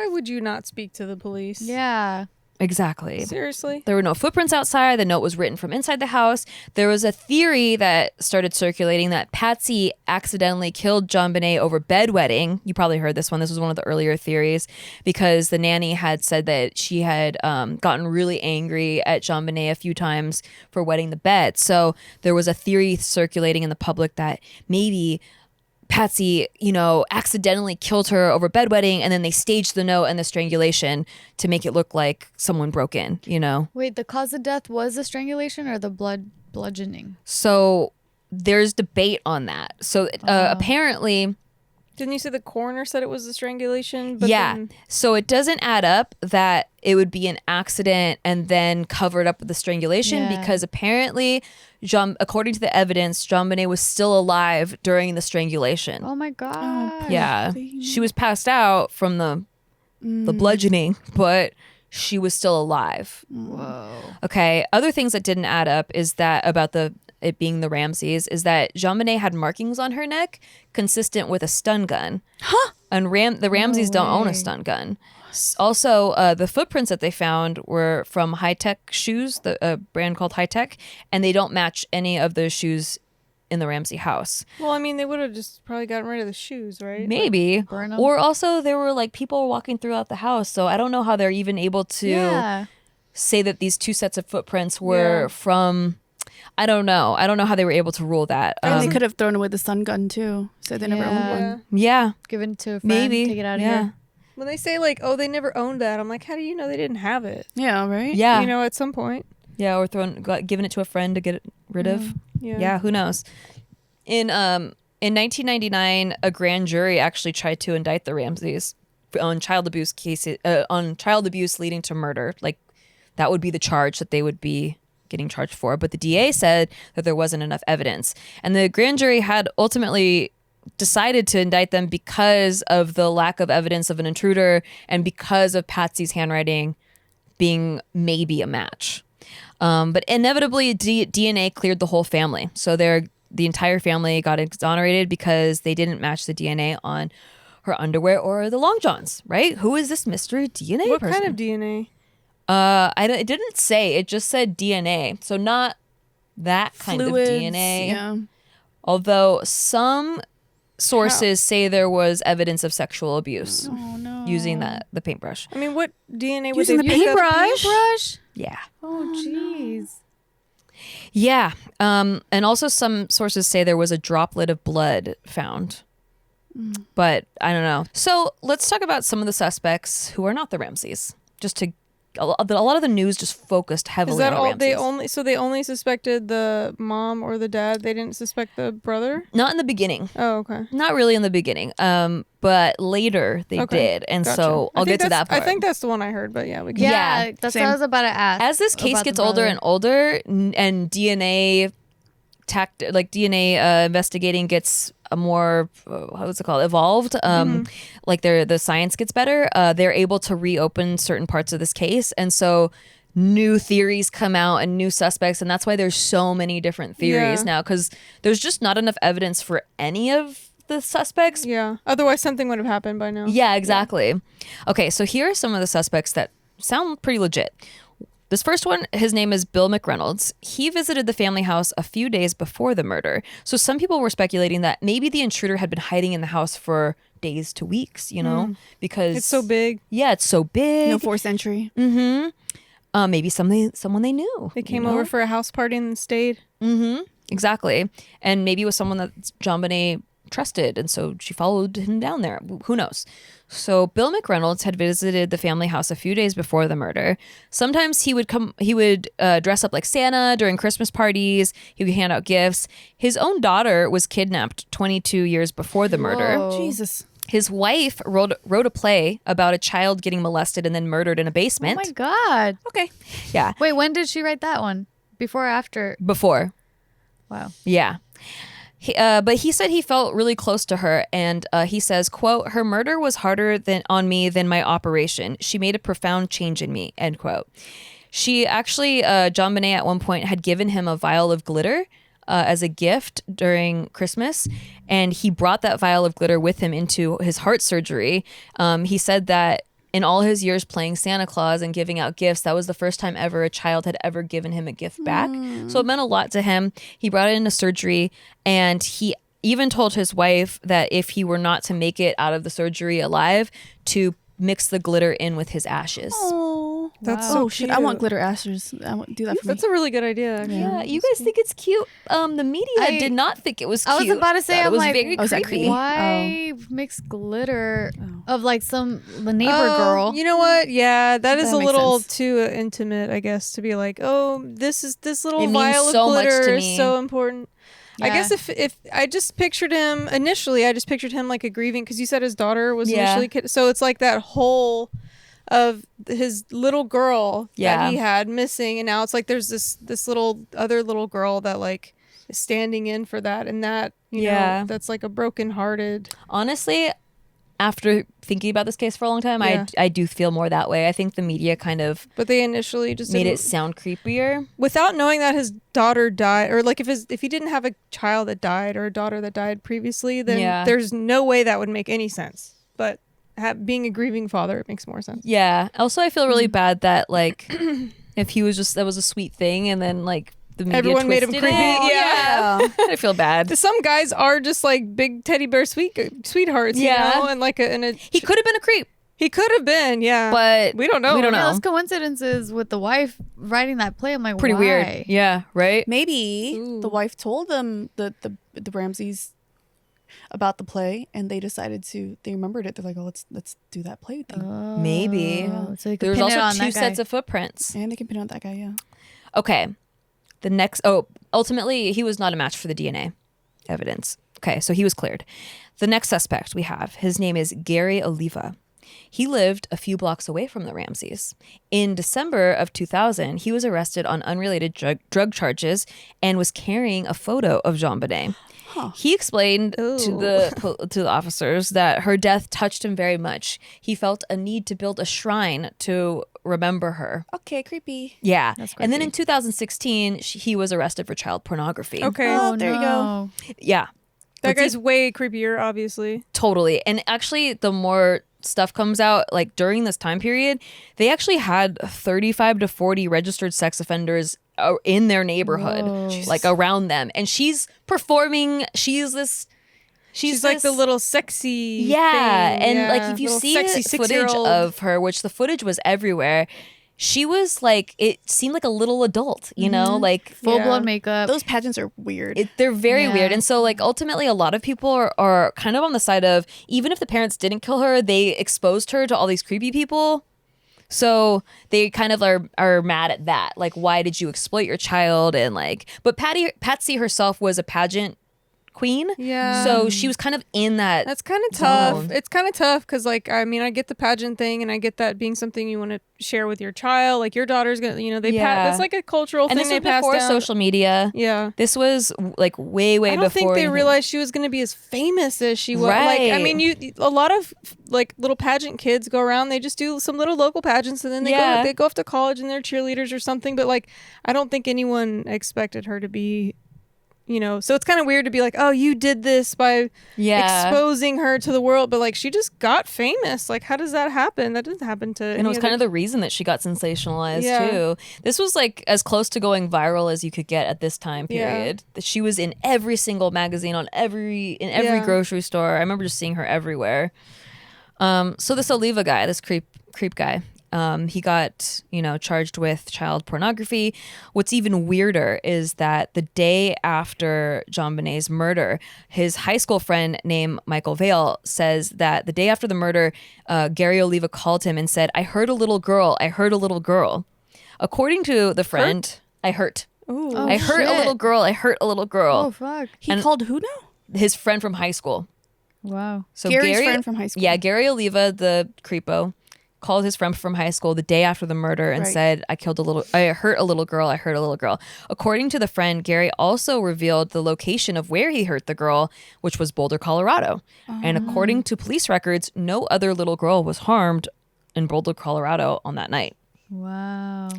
would you not speak to the police? Yeah. Exactly. Seriously? There were no footprints outside. The note was written from inside the house. There was a theory that started circulating that Patsy accidentally killed JonBenét over bedwetting. You probably heard this one. This was one of the earlier theories because the nanny had said that she had gotten really angry at JonBenét a few times for wetting the bed. So there was a theory circulating in the public that maybe Patsy, accidentally killed her over bedwetting, and then they staged the note and the strangulation to make it look like someone broke in, Wait, the cause of death was the strangulation or the bludgeoning? So there's debate on that. So apparently... Didn't you say the coroner said it was a strangulation? But yeah. then- So it doesn't add up that it would be an accident and then covered up with the strangulation because apparently, according to the evidence, JonBenét was still alive during the strangulation. Oh my God. Yeah. She was passed out from the bludgeoning, but she was still alive. Whoa. Okay. Other things that didn't add up is that about it being the Ramseys is that JonBenét had markings on her neck consistent with a stun gun. Huh? And the Ramseys don't own a way. stun gun. Also, the footprints that they found were from High Tech Shoes, a brand called High Tech, and they don't match any of the shoes in the Ramsey house. Well, I mean, they would have just probably gotten rid of the shoes, right? Maybe. burn 'em? Or also there were like people walking throughout the house, so I don't know how they're even able to Yeah. say that these two sets of footprints were Yeah. from. I don't know how they were able to rule that. And they could have thrown away the stun gun too, so they never owned Yeah. one. Yeah, Give it to a friend. maybe. Take it out of yeah. here. When they say like, oh, they never owned that, I'm like, how do you know they didn't have it? Yeah, right. Yeah. You know, at some point. Yeah, or giving it to a friend to get it rid of. Yeah. Yeah, who knows? In 1999, a grand jury actually tried to indict the Ramseys on child abuse cases, on child abuse leading to murder. Like that would be the charge that they would be getting charged for. But the DA said that there wasn't enough evidence, and the grand jury had ultimately decided to indict them because of the lack of evidence of an intruder and because of Patsy's handwriting being maybe a match. But inevitably, DNA cleared the whole family. So the entire family got exonerated because they didn't match the DNA on her underwear or the long johns, right? Who is this mystery DNA What person? kind of DNA? It didn't say. It just said DNA. So not that kind Fluids, of DNA. Yeah. Although some sources say there was evidence of sexual abuse Oh no. using the paintbrush. I mean, what DNA would Using they the pick up? paintbrush? Brush? Yeah. Oh, jeez. Yeah. And also some sources say there was a droplet of blood found. But I don't know. So let's talk about some of the suspects who are not the Ramseys. A lot of the news just focused heavily Is that on all? Ramseys. They only suspected the mom or the dad. They didn't suspect the brother. Not in the beginning. Oh, okay. Not really in the beginning. But later they Okay. did. And Gotcha. so I'll I think get to that that's- part. I think that's the one I heard, but yeah, we can. Yeah, Yeah. that's Same. what I was about to ask. As this case about the gets older brother. and older and DNA investigating gets a more what's it called, evolved, like the science gets better, they're able to reopen certain parts of this case, and so new theories come out and new suspects, and that's why there's so many different theories Yeah. now, because there's just not enough evidence for any of the suspects. Yeah. Otherwise, something would have happened by now. Yeah, exactly. Okay, so here are some of the suspects that sound pretty legit. This first one, his name is Bill Mcreynolds. He visited the family house a few days before the murder. So some people were speculating that maybe the intruder had been hiding in the house for days to weeks, because It's so big. Yeah, it's so big. No forced entry. Maybe someone they knew. They came over for a house party and then stayed. Exactly. And maybe it was someone that JonBenét trusted, and so she followed him down there. Who knows? So Bill Mcreynolds had visited the family house a few days before the murder. Sometimes he would dress up like Santa during Christmas parties. He would hand out gifts. His own daughter was kidnapped 22 years before the murder. Whoa. Jesus. His wife wrote a play about a child getting molested and then murdered in a Oh basement. my God. Okay. Yeah, Wait, when did she write that one? Before or after? before. Wow. Yeah. But he said he felt really close to her, and he says, quote, "Her murder was harder on me than my operation. She made a profound change in me," end quote. She actually, JonBenét at one point had given him a vial of glitter as a gift during Christmas, and he brought that vial of glitter with him into his heart surgery. He said that in all his years playing Santa Claus and giving out gifts, that was the first time ever a child had ever given him a gift back. So it meant a lot to him. He brought it into surgery, and he even told his wife that if he were not to make it out of the surgery alive, to mix the glitter in with his ashes. Oh, That's Wow. so oh shit! I want cute. glitter ashes. I want do that for me. That's a really good idea. Actually. Yeah, you guys think it's cute? The media did not think it was I cute. was about to say, Thought it I'm was like, very Oh, is that creepy. creepy? why mix glitter of like the neighbor Oh, girl? You know what? Yeah, that is That a makes little sense. too intimate, I guess, to be like, oh, this little It means vial of so much glitter to is me. so important. I Yeah. guess if I just pictured him initially, I just pictured him like a grieving, because you said his daughter was Yeah. initially so it's like that whole of his little girl Yeah. that he had missing, and now it's like there's this other little girl that like is standing in for that, and that you Yeah. know that's like a broken hearted. Honestly, after thinking about this case for a long time, Yeah. I do feel more that way. I think the media kind of But they initially just made didn't- it sound creepier. without knowing that his daughter died, or like if he didn't have a child that died or a daughter that died previously, then Yeah. there's no way that would make any sense. But being a grieving father, it makes more sense. Yeah. Also, I feel really bad that like if he was just that was a sweet thing, and then like the media Everyone made him twisted creepy. it. Yeah. I feel bad. Some guys are just like big teddy bear sweethearts, Yeah. you know, and like He could have been a creep, he could have been, yeah, but we don't know. We don't Yeah, know. those coincidences with the wife writing that play, I'm like, Pretty why? weird. Yeah. Right. Maybe Ooh. the wife told them the Ramseys about the play, and they decided they remembered it. They're like, oh, let's do that play thing, Maybe. So you could There's pin it also on 2 that guy. sets of footprints. and they can pin on that guy. Yeah. Okay. The next, ultimately, he was not a match for the DNA evidence. Okay, so he was cleared. The next suspect we have, his name is Gary Oliva. He lived a few blocks away from the Ramseys. In December of 2000, he was arrested on unrelated drug charges and was carrying a photo of JonBenét. He explained to the officers that her death touched him very much. He felt a need to build a shrine to remember her. Okay, creepy. Yeah. That's And then creepy. in 2016, he was arrested for child pornography. Okay, Oh, there you go. no. Yeah, that guy's way creepier, obviously. totally. And actually, the more stuff comes out, like during this time period, they actually had 35 to 40 registered sex offenders in their neighborhood, Whoa. like around them. And she's performing, she's She's like the little sexy yeah, thing. and like if you little see sexy footage 6-year-old. of her, which the footage was everywhere, she was like, it seemed like a little adult, you know, like Full Yeah. blood makeup. Those pageants are weird. they're very Yeah. weird. And so like ultimately a lot of people are kind of on the side of, even if the parents didn't kill her, they exposed her to all these creepy people. So they kind of are mad at that. Like, why did you exploit your child? And like, but Patsy herself was a pageant queen. Yeah. So she was kind of in that. That's kind of tough. zone. It's kind of tough because, like, I mean, I get the pageant thing, and I get that being something you want to share with your child. Like, your daughter's gonna, you know, Yeah. that's like a cultural And thing this they was pass before down. social media. Yeah. This was like way I don't before. think they anything. realized she was going to be as famous as she was. Like, I Right. mean, a lot of like little pageant kids go around. They just do some little local pageants, and then Yeah. they go off to college and they're cheerleaders or something. But like, I don't think anyone expected her to be. You know, so it's kind of weird to be like, oh, you did this by exposing her to the world, but like she just got famous. Like, how does that happen? That doesn't happen to. And it was kind of the reason that she got sensationalized Yeah. too. This was like as close to going viral as you could get at this time period. She was in every single magazine, in every Yeah. grocery store. I remember just seeing her everywhere. So this Oliva guy, this creep guy, he got, charged with child pornography. What's even weirder is that the day after JonBenét's murder, his high school friend named Michael Vale says that the day after the murder, Gary Oliva called him and said, I heard a little girl. I heard a little girl. According to the friend, I hurt. Ooh. Oh, I heard a shit. little girl. I hurt a little Oh girl. fuck! He And- called who now? His friend from high school. Wow. So Gary's friend from high school. Yeah, Gary Oliva, the creepo, called his friend from high school the day after the murder and Right. said, I hurt a little girl. I hurt a little girl. According to the friend, Gary also revealed the location of where he hurt the girl, which was Boulder, Colorado. And according to police records, no other little girl was harmed in Boulder, Colorado on that night. Wow.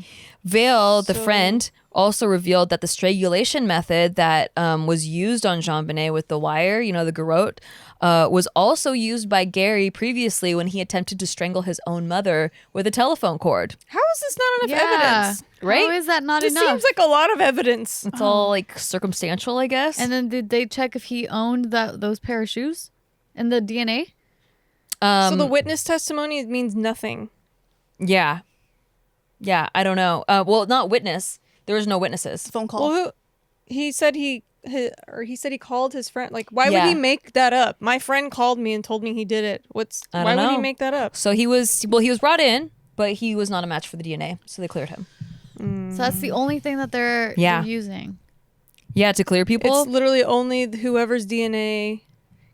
Vale, the friend, also revealed that the strangulation method that was used on JonBenét with the wire, the garrote, was also used by Gary previously when he attempted to strangle his own mother with a telephone cord. How is this not enough Yeah. evidence? Right? How is that not This enough? seems like a lot of evidence. It's all like circumstantial, I guess. And then did they check if he owned those pair of shoes and the DNA? So the witness testimony means nothing. Yeah. Yeah, I don't know. Well, not witness. There was no witnesses. Phone call. Well, he said he called his friend. Like, why would Yeah. he make that up? My friend called me and told me he did it. I don't Why would he know. make that up? So he was brought in, but he was not a match for the DNA, so they cleared him. So that's the only thing that they're using. Yeah, to clear people. It's literally only whoever's DNA.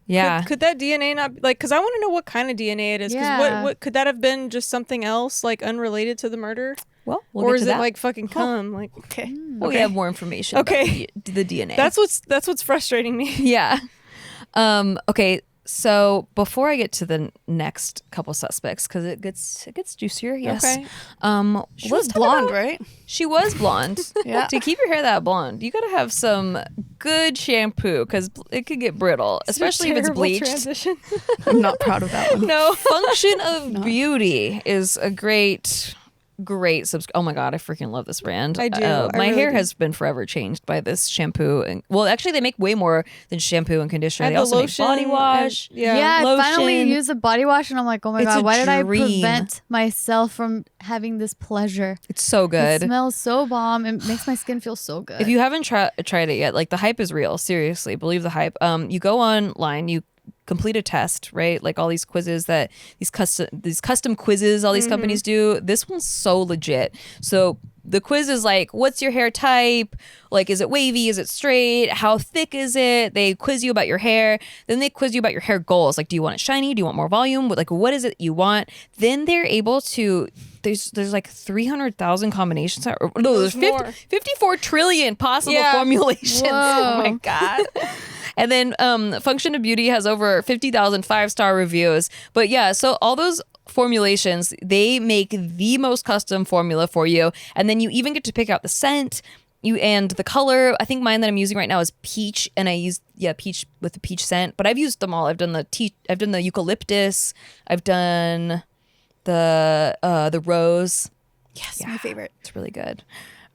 Yeah. Could that DNA not be, like? Because I want to know what kind of DNA it is. Because Yeah. what could that have been? Just something else, like unrelated to the murder, Well, we'll or get is to it that. like fucking cum? Like, Okay. We have more information Okay. about the DNA. that's what's frustrating me. yeah. Okay. So before I get to the next couple suspects, because it gets juicier. Yes. Okay. She was blonde, right? She was blonde. Yeah. To keep your hair that blonde, you gotta have some good shampoo because it could get brittle, especially if it's Terrible bleached. Transition. I'm not proud of that one. No, Function of Beauty is a great oh my god, I freaking love this brand. I do. I My really hair do. has been forever changed by this shampoo. And well, actually, they make way more than shampoo and conditioner. I They have also the make body lotion wash. and- Yeah, I finally lotion. used a body wash and I'm like, oh my It's God, a why did I dream. prevent myself from having this pleasure? It's so It good. smells so bomb. It makes my skin feel so good. If you haven't tried it yet, like the hype is real. Seriously, believe the hype. You go online, you complete a test, right? Like all these quizzes that these custom quizzes all these companies do. This one's so legit. So the quiz is like, what's your hair type? Like, is it wavy? Is it straight? How thick is it? They quiz you about your hair. Then they quiz you about your hair goals. Like, do you want it shiny? Do you want more volume? Like, what is it you want? Then they're able to, there's like 300,000 combinations. Or, no, there's more. 54 trillion possible Yeah. formulations. Whoa. Oh my God. And then Function of Beauty has over 50,000 5-star reviews. But yeah, so all those formulations, they make the most custom formula for you. And then you even get to pick out the scent and the color. I think mine that I'm using right now is peach, and I use peach with the peach scent. But I've used them all. I've done the eucalyptus. I've done the rose. Yes, my favorite. It's really good.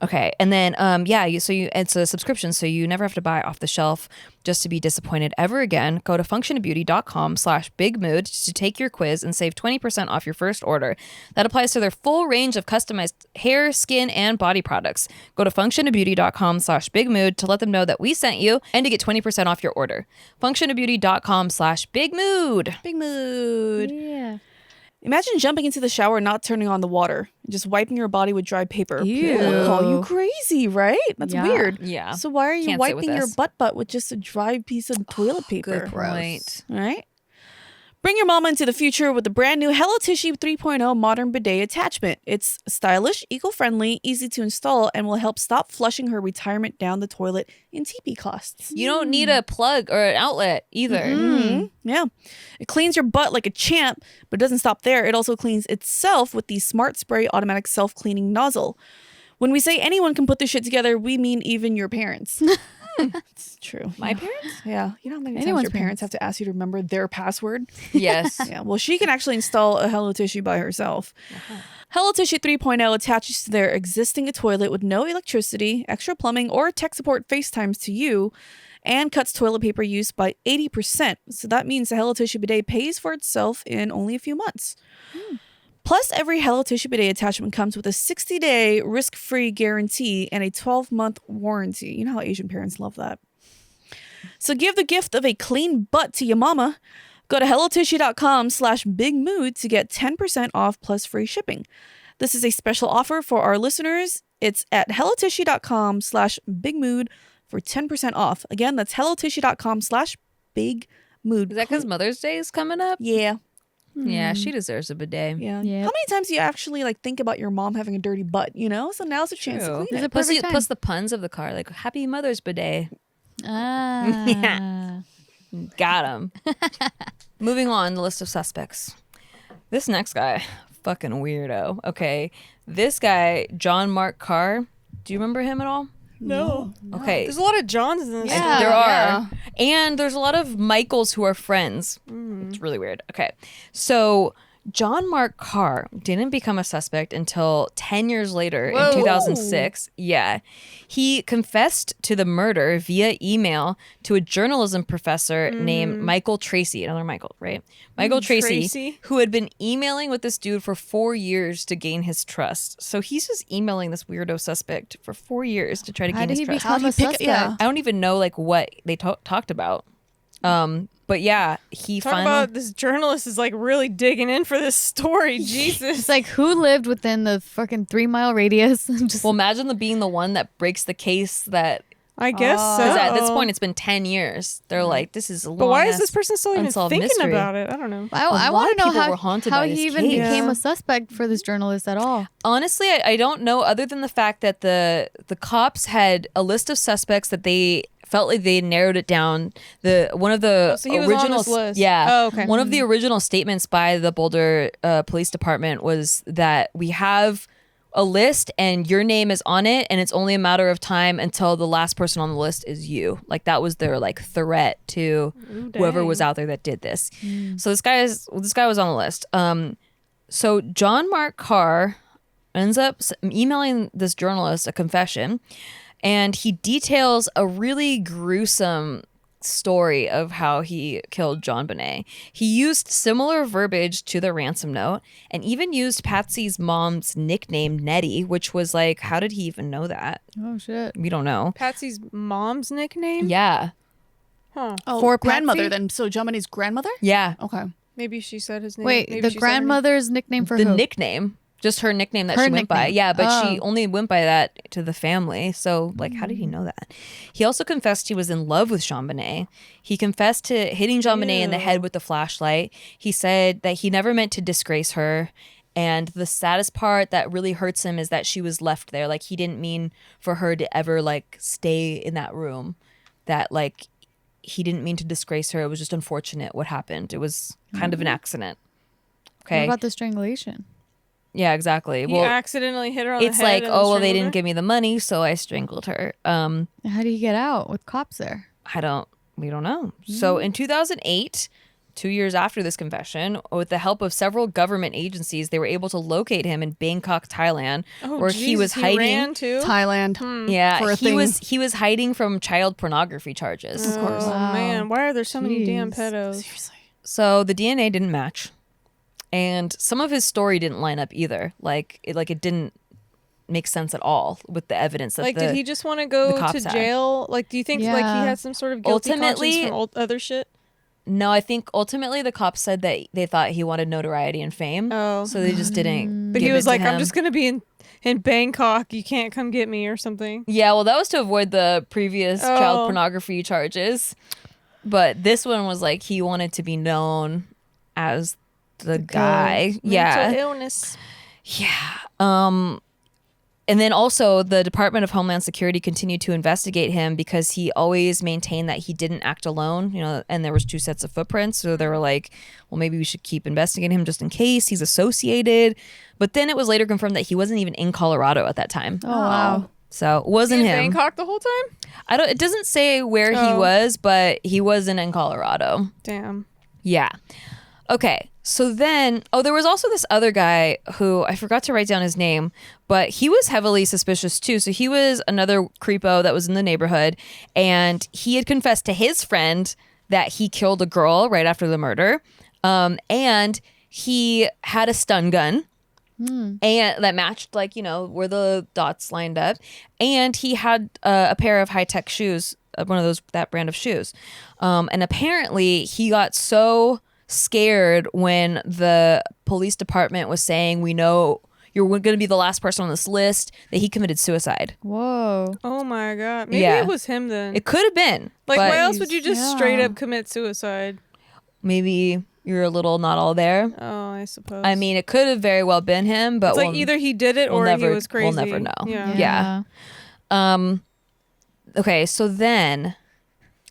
Okay, and then it's a subscription, so you never have to buy off the shelf just to be disappointed ever again. Go to functionofbeauty.com/bigmood to take your quiz and save 20% off your first order. That applies to their full range of customized hair, skin, and body products. Go to functionofbeauty.com/bigmood to let them know that we sent you and to get 20% off your order. functionofbeauty.com/bigmood. Big mood. yeah. Imagine jumping into the shower and not turning on the water, and just wiping your body with dry paper. Ew. People would call you crazy, right? That's Yeah. weird. Yeah. So why are you Can't sit with wiping your this. butt with just a dry piece of toilet paper? Good point. All right. Bring your mama into the future with the brand new Hello Tissue 3.0 modern bidet attachment. It's stylish, eco-friendly, easy to install, and will help stop flushing her retirement down the toilet in TP costs. You don't need a plug or an outlet either. Mhm. Yeah. It cleans your butt like a champ, but it doesn't stop there. It also cleans itself with the Smart Spray automatic self-cleaning nozzle. When we say anyone can put this shit together, we mean even your parents. It's true. My parents? Yeah. You know how many times Anyone's your parents have to ask you to remember their password? Yes. Yeah. Well, she can actually install a Hello Tissue by herself. Hello Tissue 3.0 attaches to their existing toilet with no electricity, extra plumbing, or tech support FaceTimes to you, and cuts toilet paper use by 80%. So that means the Hello Tissue bidet pays for itself in only a few months. Plus, every Hello Tissue bidet attachment comes with a 60-day risk-free guarantee and a 12-month warranty. You know how Asian parents love that. So give the gift of a clean butt to your mama. Go to hellotissue.com/bigmood to get 10% off plus free shipping. This is a special offer for our listeners. It's at hellotissue.com/bigmood for 10% off. Again, that's hellotissue.com/bigmood. Is that because Mother's Day is coming up? Yeah. Yeah, she deserves a bidet. Yeah. Yep. How many times do you actually think about your mom having a dirty butt, you know? So now's a chance to True. clean There's it. a perfect time. Plus the puns of the car, like Happy Mother's Bidet. Ah. Yeah. Got him. Moving on, the list of suspects. This next guy, fucking weirdo. Okay, this guy, John Mark Carr. Do you remember him at all? No. Okay, There's a lot of Johns in this. Yeah. there yeah. are, and there's a lot of Michaels who are friends. It's really weird. Okay, so John Mark Carr didn't become a suspect until 10 years later in 2006. Yeah. He confessed to the murder via email to a journalism professor named Michael Tracy. Another Michael, right? Michael Tracy, who had been emailing with this dude for 4 years to gain his trust. So he's just emailing this weirdo suspect for 4 years to try to How gain did his he trust. become a suspect? yeah. I don't even know what they talked about. But yeah, he Talk finally... about this journalist is really digging in for this story. Jesus. It's like, who lived within the fucking 3-mile radius? Just Well, imagine being the one that breaks the case that... I guess so. Because at this point, it's been 10 years. They're like, this is a long But why is this person still even unsolved thinking mystery. about it? I don't know. I lot want of to know people were haunted how by he this even case. became Yeah. a suspect for this journalist at all. Honestly, I don't know, other than the fact that the cops had a list of suspects that they felt like they narrowed it down. One of the so he was on original this list. yeah, Oh, okay. one of the original statements by the Boulder Police Department was that we have a list and your name is on it, and it's only a matter of time until the last person on the list is you. Like that was their like threat to whoever was out there that did this. So this guy was on the list. So John Mark Carr ends up emailing this journalist a confession, and he details a really gruesome story of how he killed JonBenét. He used similar verbiage to the ransom note and even used Patsy's mom's nickname, Nettie, which was like, how did he even know that? Oh shit. We don't know. Patsy's mom's nickname? Yeah. Huh. Oh, For grandmother Patsy? then. So JonBenét's grandmother? Yeah. Okay. Maybe she said his name. Wait, Maybe the she said her name. grandmother's nickname for The who? nickname. Just her nickname that Her she went by. nickname. Yeah, but she Oh. only went by that to the family. So, like, how did he know that? He also confessed he was in love with JonBenét. He confessed to hitting JonBenét in the head with the flashlight. He said that he never meant to disgrace her. And the saddest part that really hurts him is that she was left there. Like, he didn't mean for her to ever, like, stay in that room. That, like, he didn't mean to disgrace her. It was just unfortunate what happened. It was kind of an accident. Okay. What about the strangulation? Yeah, exactly. He accidentally hit her on the head. It's like, and oh, well, they strangled didn't her? give me the money, so I strangled her. How did he get out with cops there? We don't know. So in 2008, 2 years after this confession, with the help of several government agencies, they were able to locate him in Bangkok, Thailand, Oh, where he was Jesus, hiding. Ran too? Thailand. Yeah, For a he thing. was hiding from child pornography charges. Of course. Oh Wow. man, why are there so many damn Jeez. pedos? Seriously. So the DNA didn't match, and some of his story didn't line up either. Like it didn't make sense at all with the evidence that Like, the, did he just want to the go to cops had. jail? Like, do you think like Yeah. he had some sort of guilty Ultimately- conscience from other shit? No, I think ultimately the cops said that they thought he wanted notoriety and fame. Oh. So they just didn't. But he give was it to like, I'm him. just gonna be in Bangkok. You can't come get me or something. Yeah, well, that was to avoid the previous Oh. child pornography charges. But this one was like he wanted to be known as the guy. Yeah. Mental illness. Yeah. And then also the Department of Homeland Security continued to investigate him because he always maintained that he didn't act alone, and there was 2 sets of footprints. So they were like, well, maybe we should keep investigating him just in case he's associated. But then it was later confirmed that he wasn't even in Colorado at that time. Oh, wow. So it wasn't In him. Bangkok the whole time? It doesn't say where he Oh. was, but he wasn't in Colorado. Damn. Yeah. Okay. So then, there was also this other guy who I forgot to write down his name, but he was heavily suspicious too. So he was another creepo that was in the neighborhood, and he had confessed to his friend that he killed a girl right after the murder. And he had a stun gun. And that matched where the dots lined up, and he had a pair of high-tech shoes, one of that brand of shoes, and apparently he got so scared when the police department was saying, we know you're going to be the last person on this list, that he committed suicide. Whoa. Oh my god. Maybe Yeah. it was him then. It could have been Like, but why else would you just straight Yeah. up commit suicide? maybe you're a little not all there. Oh, I suppose. I mean, it could have very well been him, but it's like we'll- either he did it we'll or never- he was crazy. we'll never know. Yeah. Yeah. Okay, so then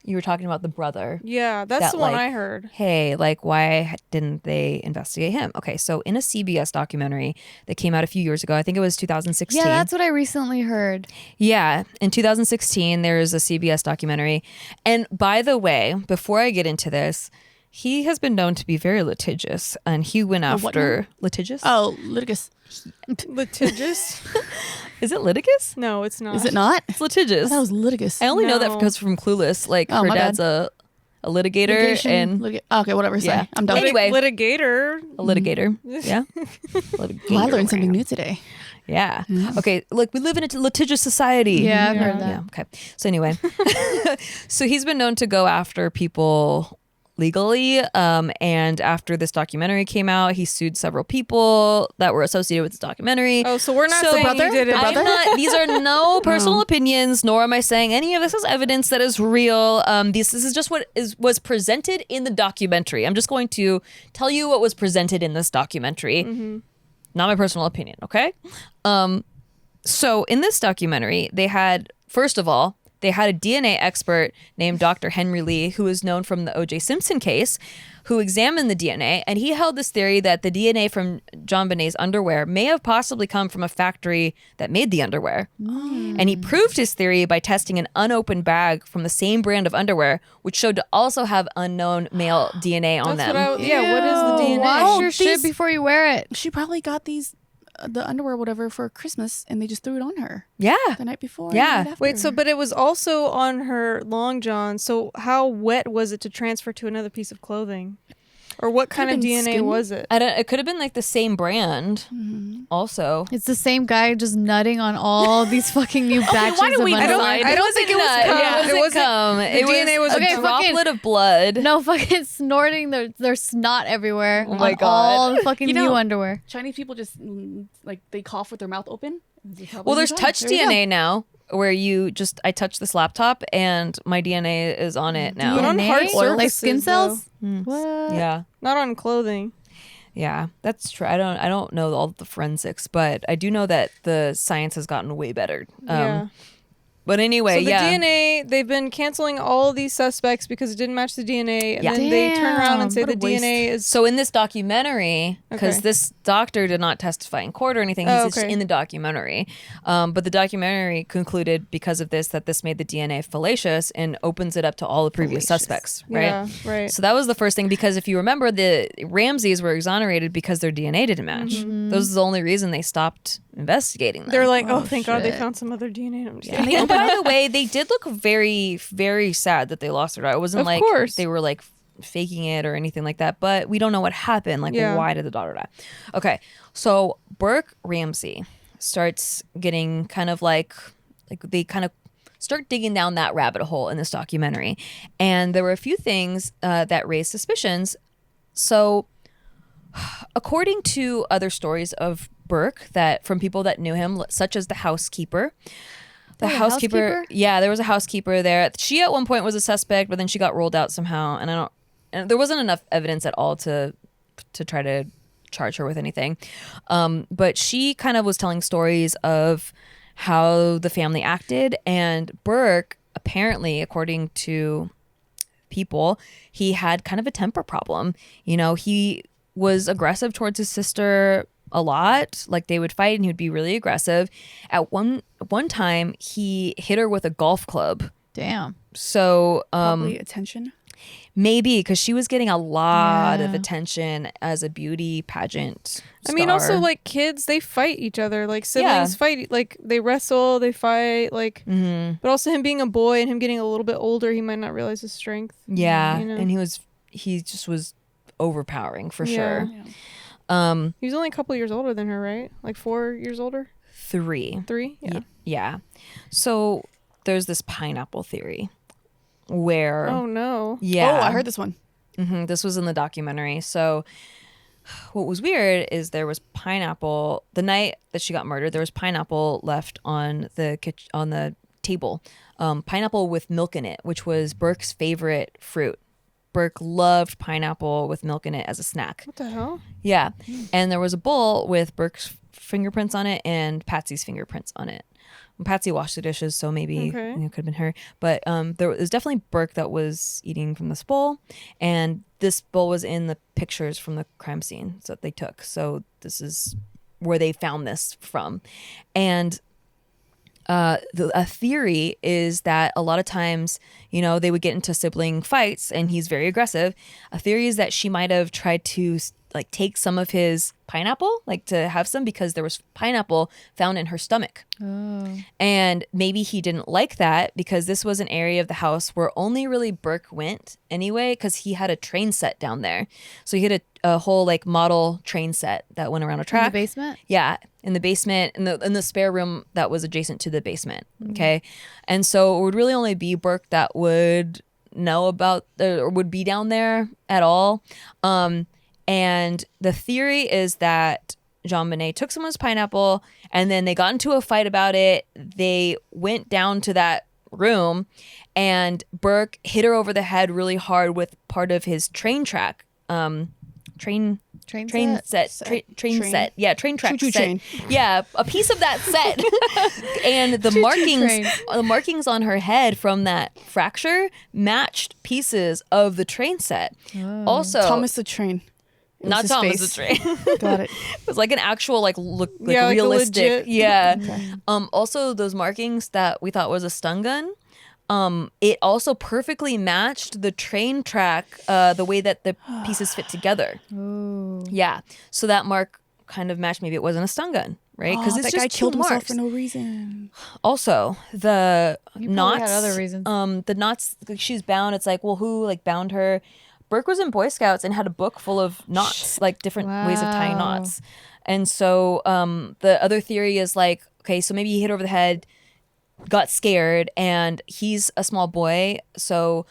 you were talking about the brother. Yeah, that's That, the one like, I heard. Hey, like, why didn't they investigate him? Okay, so in a CBS documentary that came out a few years ago, I think it was 2016. Yeah, that's what I recently heard. Yeah, in 2016, there is a CBS documentary. And by the way, before I get into this, he has been known to be very litigious, and he went what after litigious. Oh, litigious. Litigious? Is it litigious? No, it's not. Is it not? It's litigious. That was litigious. I only know that No. because from Clueless, like Oh, her my dad's a litigator Litigation, and okay, whatever. Sorry. Yeah. I'm done. Anyway. Litigator. a litigator. Yeah. Well, I learned something new today. Yeah. Okay. Look, we live in a litigious society. Yeah, I've heard that. Yeah. Okay. So anyway, so he's been known to go after people legally. And after this documentary came out, he sued several people that were associated with this documentary. Oh, so we're not So- saying brother? you did it. I'm not, these are no personal opinions, nor am I saying any of this is evidence that is real. This is just what was presented in the documentary. I'm just going to tell you what was presented in this documentary. Not my personal opinion, okay? So in this documentary, they had, first of all, they had a DNA expert named Dr. Henry Lee, who is known from the O.J. Simpson case, who examined the DNA, and he held this theory that the DNA from JonBenet's underwear may have possibly come from a factory that made the underwear. And he proved his theory by testing an unopened bag from the same brand of underwear, which showed to also have unknown male DNA on That's them. what what is the DNA? Wash your these- shit before you wear it. She probably got these, the underwear, whatever, for Christmas, and they just threw it on her Yeah. the night before. and Yeah. the night after. Wait, so but it was also on her long john. So how wet was it to transfer to another piece of clothing? Or what kind of Could've been DNA skin. was it? It could have been like the same brand also. It's the same guy just nutting on all these fucking new batches why do of we- underwear. I don't think it was cum. It It wasn't wasn't- cum. the It DNA was was Okay, a droplet fucking- of blood. No fucking snorting their snot everywhere. Oh my on God. all the fucking You know- new underwear. Chinese people just like they cough with their mouth open. Well, there's touch DNA now where I touch this laptop and my DNA is on it now. But on DNA? hard Or like surfaces, skin cells? Hmm. What? Yeah. Not on clothing. Yeah, that's true. I don't know all the forensics, but I do know that the science has gotten way better. Yeah. But anyway, So the yeah. DNA, they've been canceling all of these suspects because it didn't match the DNA, and Yeah. then they turn around and Damn, say what the a waste. DNA is. So in this documentary, because Okay. this doctor did not testify in court or anything, he's Oh, just okay. in the documentary. But the documentary concluded because of this that this made the DNA fallacious and opens it up to all the previous Fallacious. suspects, right? Yeah, right. So that was the first thing, because if you remember, the Ramseys were exonerated because their DNA didn't match. Mm-hmm. Those is the only reason they stopped investigating them. They're like, oh, Oh, thank God they shit. found some other DNA. I'm just And, kidding. and by the way, they did look very, very sad that they lost their daughter. It wasn't Of like course. they were like faking it or anything like that, but we don't know what happened. Like, Yeah. why did the daughter die? Okay, so Burke Ramsey starts getting kind of like they kind of start digging down that rabbit hole in this documentary. And there were a few things that raised suspicions. So according to other stories of Burke that from people that knew him, such as the housekeeper. The Oh, a housekeeper, housekeeper? yeah, there was a housekeeper there. She at one point was a suspect, but then she got rolled out somehow, and there wasn't enough evidence at all to try to charge her with anything. But she kind of was telling stories of how the family acted, and Burke apparently, according to people, he had kind of a temper problem. You know, he was aggressive towards his sister a lot. Like, they would fight and he would be really aggressive. At one time he hit her with a golf club. Damn. So Probably attention. maybe because she was getting a lot of Yeah. attention as a beauty pageant I mean, also star. like kids, they fight each other. Like siblings fight. Like they wrestle, they fight. Like, Mhm. but also him being a boy and him getting a little bit older, he might not realize his strength. Yeah, you know? and he just was overpowering for Yeah. sure. Yeah. He was only a couple years older than her, right? Like 4 years older, 3. 3. Yeah. Yeah. So there's this pineapple theory where Oh no. yeah. Oh, I heard this one. This was in the documentary. So what was weird is there was pineapple the night that she got murdered. There was pineapple left on the table, pineapple with milk in it, which was Burke's favorite fruit. Burke loved pineapple with milk in it as a snack. What the hell? Yeah, and there was a bowl with Burke's fingerprints on it and Patsy's fingerprints on it. Patsy washed the dishes, so maybe Okay. it could have been her. But there was definitely Burke that was eating from this bowl, and this bowl was in the pictures from the crime scene that they took. So this is where they found this from. And a theory is that a lot of times, you know, they would get into sibling fights and he's very aggressive. A theory is that she might have tried to like take some of his pineapple, like to have some, because there was pineapple found in her stomach. Oh. And maybe he didn't like that because this was an area of the house where only really Burke went anyway, because he had a train set down there. So he had a whole like model train set that went around a In track. the basement? Yeah, in the basement, in the spare room that was adjacent to the basement. Okay, and so it would really only be Burke that would know about or would be down there at all. And the theory is that JonBenét took someone's pineapple and then they got into a fight about it. They went down to that room and Burke hit her over the head really hard with part of his train track. Train Train train set. set. Yeah, train track Choo-choo set. train. Yeah, a piece of that set. And the markings on her head from that fracture matched pieces of the train set. Also, Thomas the Train. It was not his Thomas the face. Train. Got it. It was like an actual look Yeah, like a realistic. legit- Yeah. Okay. Also those markings that we thought was a stun gun. It also perfectly matched the train track, the way that the pieces fit together. Ooh. Yeah. So that mark kind of matched. Maybe it wasn't a stun gun, right? Because it's that just guy killed two himself marks. for no reason. Also, the He probably knots. had other reasons. The knots. Like, she's bound. It's like, well, who bound her? Burke was in Boy Scouts and had a book full of knots, like different ways of tying Wow. knots. And so the other theory is like, okay, so maybe he hit her over the head, got scared, and he's a small boy, so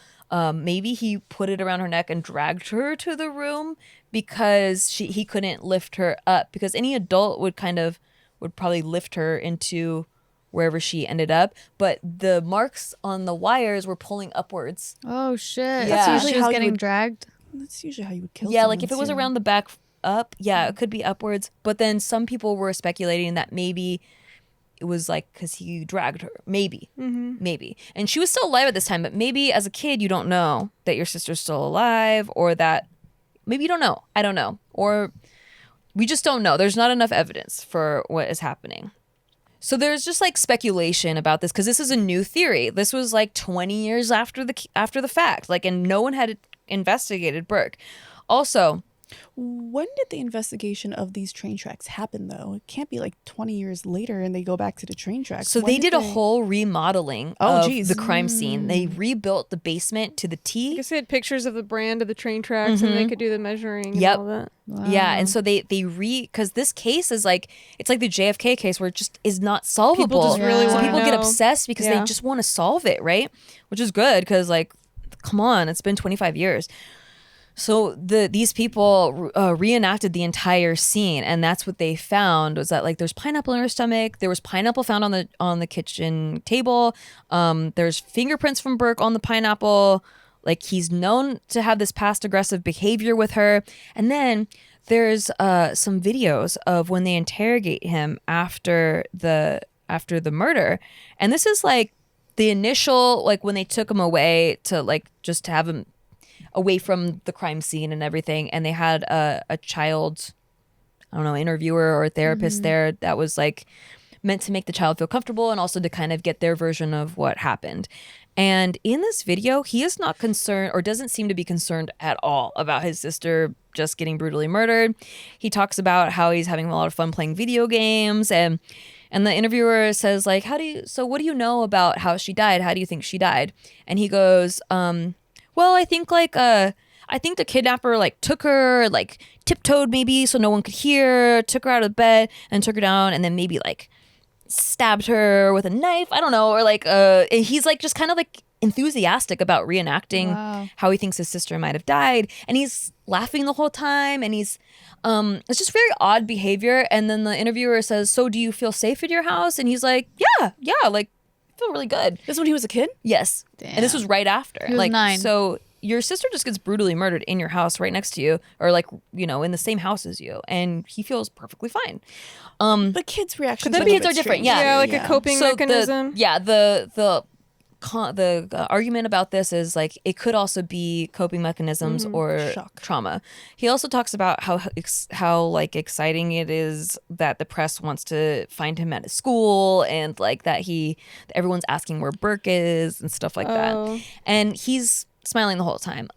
maybe he put it around her neck and dragged her to the room because he couldn't lift her up, because any adult would probably lift her into wherever she ended up, but the marks on the wires were pulling upwards. Oh shit. Yeah. That's That's usually usually she was how you getting would- dragged. That's usually how you would kill Yeah, someone, like if it was too. around the back up, yeah, it could be upwards. But then some people were speculating that maybe it was like because he dragged her. Maybe. And she was still alive at this time, but maybe as a kid you don't know that your sister's still alive, or that maybe you don't know. I don't know. Or we just don't know. There's not enough evidence for what is happening. So there's just speculation about this because this is a new theory. This was 20 years after the fact, and no one had investigated Burke. Also, When did the investigation of these train tracks happen, though? It can't be 20 years later and they go back to the train tracks. so When they did a whole remodeling of geez. the crime scene. They rebuilt the basement to the I T. guess they had pictures of the brand of the train tracks, and they could do the measuring Yep. and all that. Wow. Yeah, and so because this case is it's like the JFK case where it just is not solvable. just really so wanna people get know. obsessed because they Yeah. just want to solve it, right? Which is good because come on, it's been 25 years. So these people reenacted the entire scene, and that's what they found was that there's pineapple in her stomach. There was pineapple found on the kitchen table. There's fingerprints from Burke on the pineapple. He's known to have this past aggressive behavior with her. And then there's some videos of when they interrogate him after the murder, and this is the initial when they took him away to just to have him away from the crime scene and everything, and they had a child, I don't know, interviewer or a therapist there that was meant to make the child feel comfortable and also to kind of get their version of what happened. And in this video, he is not concerned, or doesn't seem to be concerned at all, about his sister just getting brutally murdered. He talks about how he's having a lot of fun playing video games, and the interviewer says so what do you know about how she died? How do you think she died? And he goes, well, I think I think the kidnapper took her, tiptoed maybe so no one could hear, took her out of bed and took her down, and then maybe stabbed her with a knife. I don't know, or and he's just kind of enthusiastic about reenacting Wow. how he thinks his sister might have died, and he's laughing the whole time, and he's it's just very odd behavior. And then the interviewer says, so do you feel safe in your house? And he's like, yeah, I feel really good. This is when he was a kid? Yes. And this was right after. He was 9. So your sister just gets brutally murdered in your house right next to you, or in the same house as you, and he feels perfectly fine. The kids' reactions. The are a little kids bit are different, strange. yeah. Yeah, a coping So mechanism. the argument about this is it could also be coping mechanisms or Shock. trauma. He also talks about how exciting it is that the press wants to find him at his school, and that everyone's asking where Burke is and stuff like Oh. that. And he's smiling the whole time.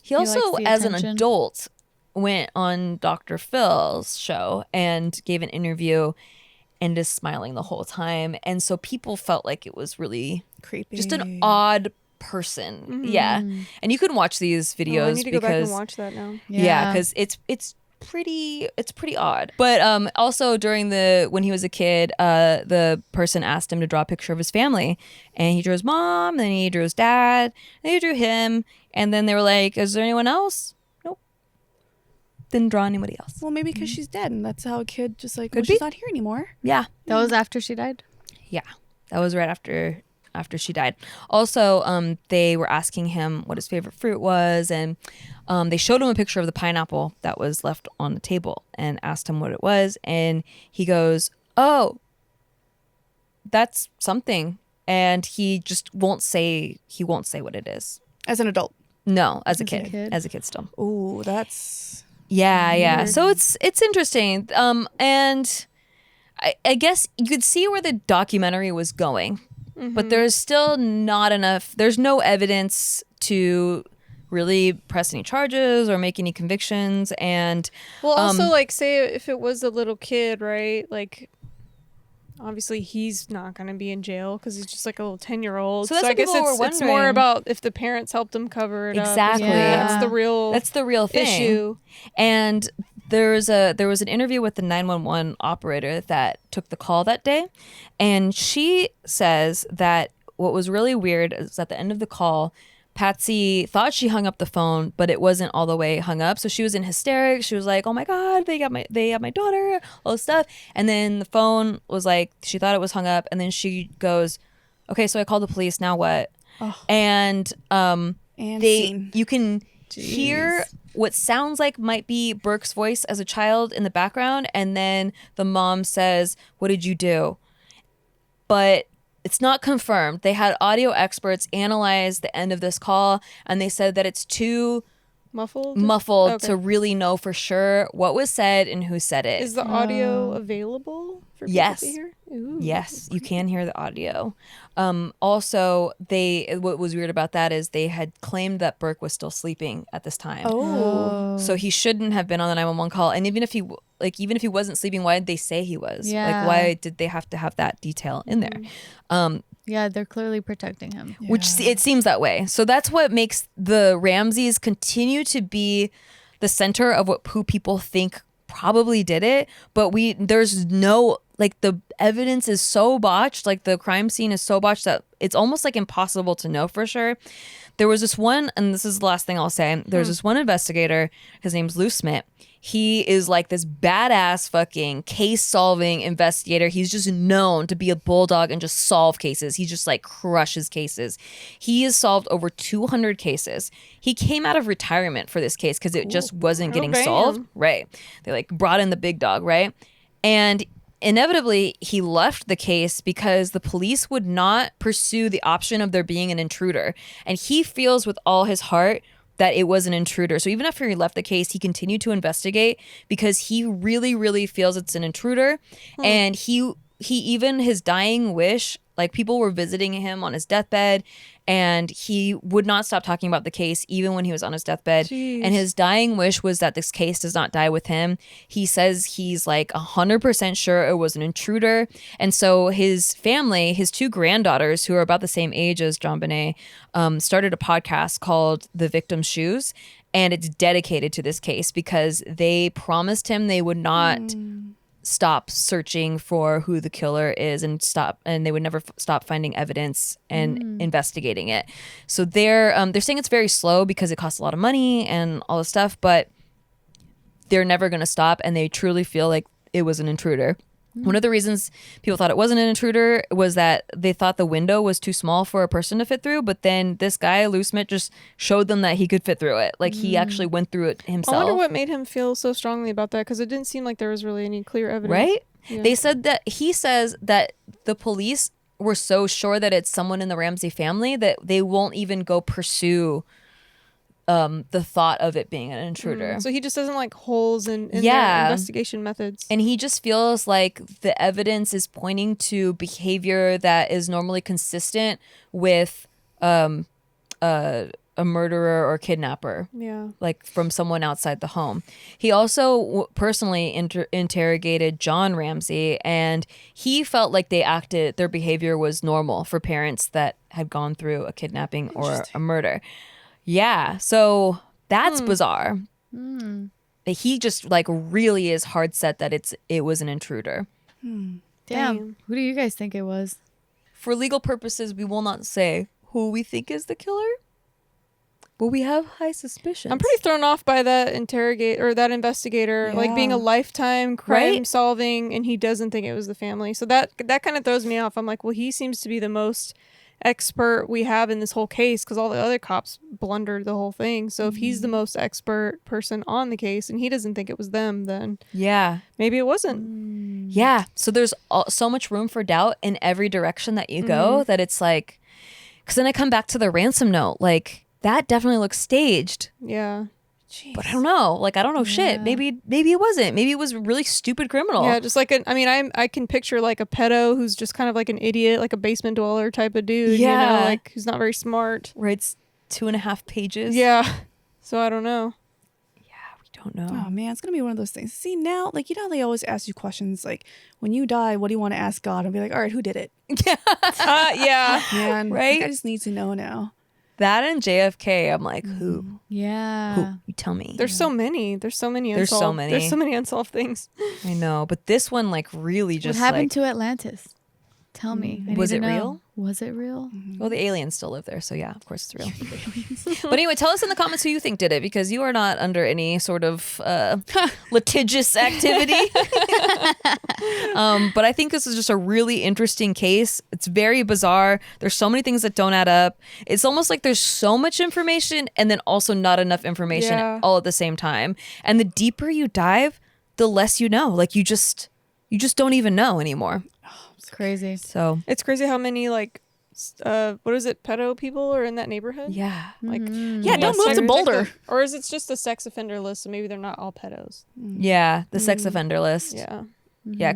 He also, likes the as an attention. adult, went on Dr. Phil's show and gave an interview and is smiling the whole time. And so people felt like it was really Creepy. just an odd person. Yeah. And you can watch these videos Oh, I need to go back and because watch that now. yeah, because it's pretty odd. But also during when he was a kid, the person asked him to draw a picture of his family, and he drew his mom, then he drew his dad, then he drew him, and then they were like, "Is there anyone else?" Nope. Didn't draw anybody else. Well, maybe because she's dead, and that's how a kid just Could well, be. she's not here anymore. Yeah, That was after she died? yeah. That was right after after she died. Also, they were asking him what his favorite fruit was, and they showed him a picture of the pineapple that was left on the table and asked him what it was, and he goes, "Oh, that's something," and he just won't say what it is. As an adult. No, as a a kid. kid? As a kid still. Ooh, that's Yeah. So it's interesting. And I guess you could see where the documentary was going, but there's still not enough. There's no evidence to really press any charges or make any convictions. And Well, also, like, say if it was a little kid, right? Like, obviously he's not going to be in jail because he's just like a little 10-year-old. So that's I what guess people were it's more wondering. about if the parents helped him cover it Exactly. up. Yeah. That's the real thing. issue. And there was an interview with the 911 operator that took the call that day, and she says that what was really weird is at the end of the call, Patsy thought she hung up the phone, but it wasn't all the way hung up. So she was in hysterics. She was like, "Oh my God, they got my daughter, all this stuff." And then the phone was like, she thought it was hung up, and then she goes, "Okay, so I called the police. Now what?" And scene. you can hear what sounds like might be Burke's voice as a child in the background, and then the mom says, "What did you do?" But it's not confirmed. They had audio experts analyze the end of this call, and they said that it's too Muffled Okay. to really know for sure what was said and who said it. Is the audio available for people Yes. to hear? Ooh. Yes, you can hear the audio. Also, what was weird about that is they had claimed that Burke was still sleeping at this time. So he shouldn't have been on the 911 call. And even if he wasn't sleeping, why did they say he was? Yeah. Like, why did they have to have that detail in there? Yeah, they're clearly protecting him. Which it seems that way. So that's what makes the Ramseys continue to be the center of who people think probably did it. But there's no, like, the evidence is so botched, like the crime scene is so botched that it's almost like impossible to know for sure. There was this one, and this is the last thing I'll say. There's this one investigator. His name's Lou Smith. He is like this badass fucking case-solving investigator. He's just known to be a bulldog and just solve cases. He just like crushes cases. He has solved over 200 cases. He came out of retirement for this case because it just wasn't getting damn. solved. Right. They like brought in the big dog, right? And inevitably, he left the case because the police would not pursue the option of there being an intruder. And he feels with all his heart that it was an intruder. So even after he left the case, he continued to investigate because he really, really feels it's an intruder. And he even, his dying wish, like people were visiting him on his deathbed, and he would not stop talking about the case even when he was on his deathbed. Jeez. And his dying wish was that this case does not die with him. He says he's like 100% sure it was an intruder. And so his family, his two granddaughters, who are about the same age as JonBenét, started a podcast called The Victim's Shoes. And it's dedicated to this case because they promised him they would not stop searching for who the killer is and they would never stop finding evidence and investigating it. So they're saying it's very slow because it costs a lot of money and all this stuff, but they're never going to stop, and they truly feel like it was an intruder. One of the reasons people thought it wasn't an intruder was that they thought the window was too small for a person to fit through, but then this guy, Lou Smith, just showed them that he could fit through it. Like, he actually went through it himself. I wonder what made him feel so strongly about that, because it didn't seem like there was really any clear evidence. Right? Yeah. They said that he says that the police were so sure that it's someone in the Ramsey family that they won't even go pursue the thought of it being an intruder. So he just doesn't like holes in their Yeah. investigation methods. And he just feels like the evidence is pointing to behavior that is normally consistent with a murderer or kidnapper, Yeah. like from someone outside the home. He also personally interrogated John Ramsey, and he felt like their behavior was normal for parents that had gone through a kidnapping or a murder. Yeah, so that's bizarre. That he just like really is hard set that it was an intruder. Damn. Who do you guys think it was? For legal purposes, we will not say who we think is the killer, but we have high suspicions. I'm pretty thrown off by that investigator, like being a lifetime crime solving, and he doesn't think it was the family. So that kind of throws me off. I'm like, well, he seems to be the most expert we have in this whole case because all the other cops blundered the whole thing. So if he's the most expert person on the case and he doesn't think it was them, then Yeah. maybe it wasn't. Yeah. So there's so much room for doubt in every direction that you go that it's like, because then I come back to the ransom note. Like, that definitely looks staged. Yeah. But I don't know. Like, I don't know shit. Maybe it wasn't. Maybe it was a really stupid criminal. Yeah, just like I can picture like a pedo who's just kind of like an idiot, like a basement dweller type of dude. You know, like who's not very smart. Writes 2.5 pages. Yeah. So I don't know. We don't know. Oh man, it's gonna be one of those things. See now, like you know, they always ask you questions like, when you die, what do you want to ask God? And be like, all right, who did it? Yeah. Man, Right? I just need to know now. That and JFK, I'm like, who? Yeah. Who? You tell me. There's so many. There's so many There's so unsolved. many. There's so many unsolved things. I know, but this one like really What just happened like, to Atlantis? Tell me. I need Was to it know. real? Was it real? well, the aliens still live there, so yeah, of course it's real. But anyway, tell us in the comments who you think did it, because you are not under any sort of litigious activity. But I think this is just a really interesting case. It's very bizarre. There's so many things that don't add up. It's almost like there's so much information and then also not enough information all at the same time. And the deeper you dive, the less you know. Like you just don't even know anymore. It's crazy. So It's crazy how many like what is it, pedo people are in that neighborhood? yeah. Like Yeah, don't move to Boulder. Or is it just a sex offender list, so maybe they're not all pedos? Yeah, the sex offender list. Yeah. Yeah,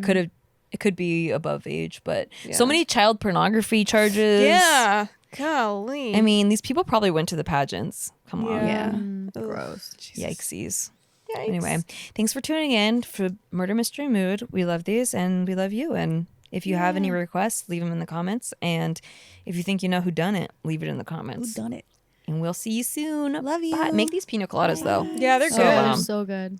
it could be above age, but so many child pornography charges. Yeah. Golly. I mean, these people probably went to the pageants. Come on. Yeah. Gross. Yikesies. Yikes. Anyway, thanks for tuning in for Murder Mystery Mood. We love these and we love you. And if you have any requests, leave them in the comments. And if you think you know who done it, leave it in the comments. Who done it? And we'll see you soon. Love you. Bye. Make these pina coladas though. Yeah, they're So, good. They're um, so good.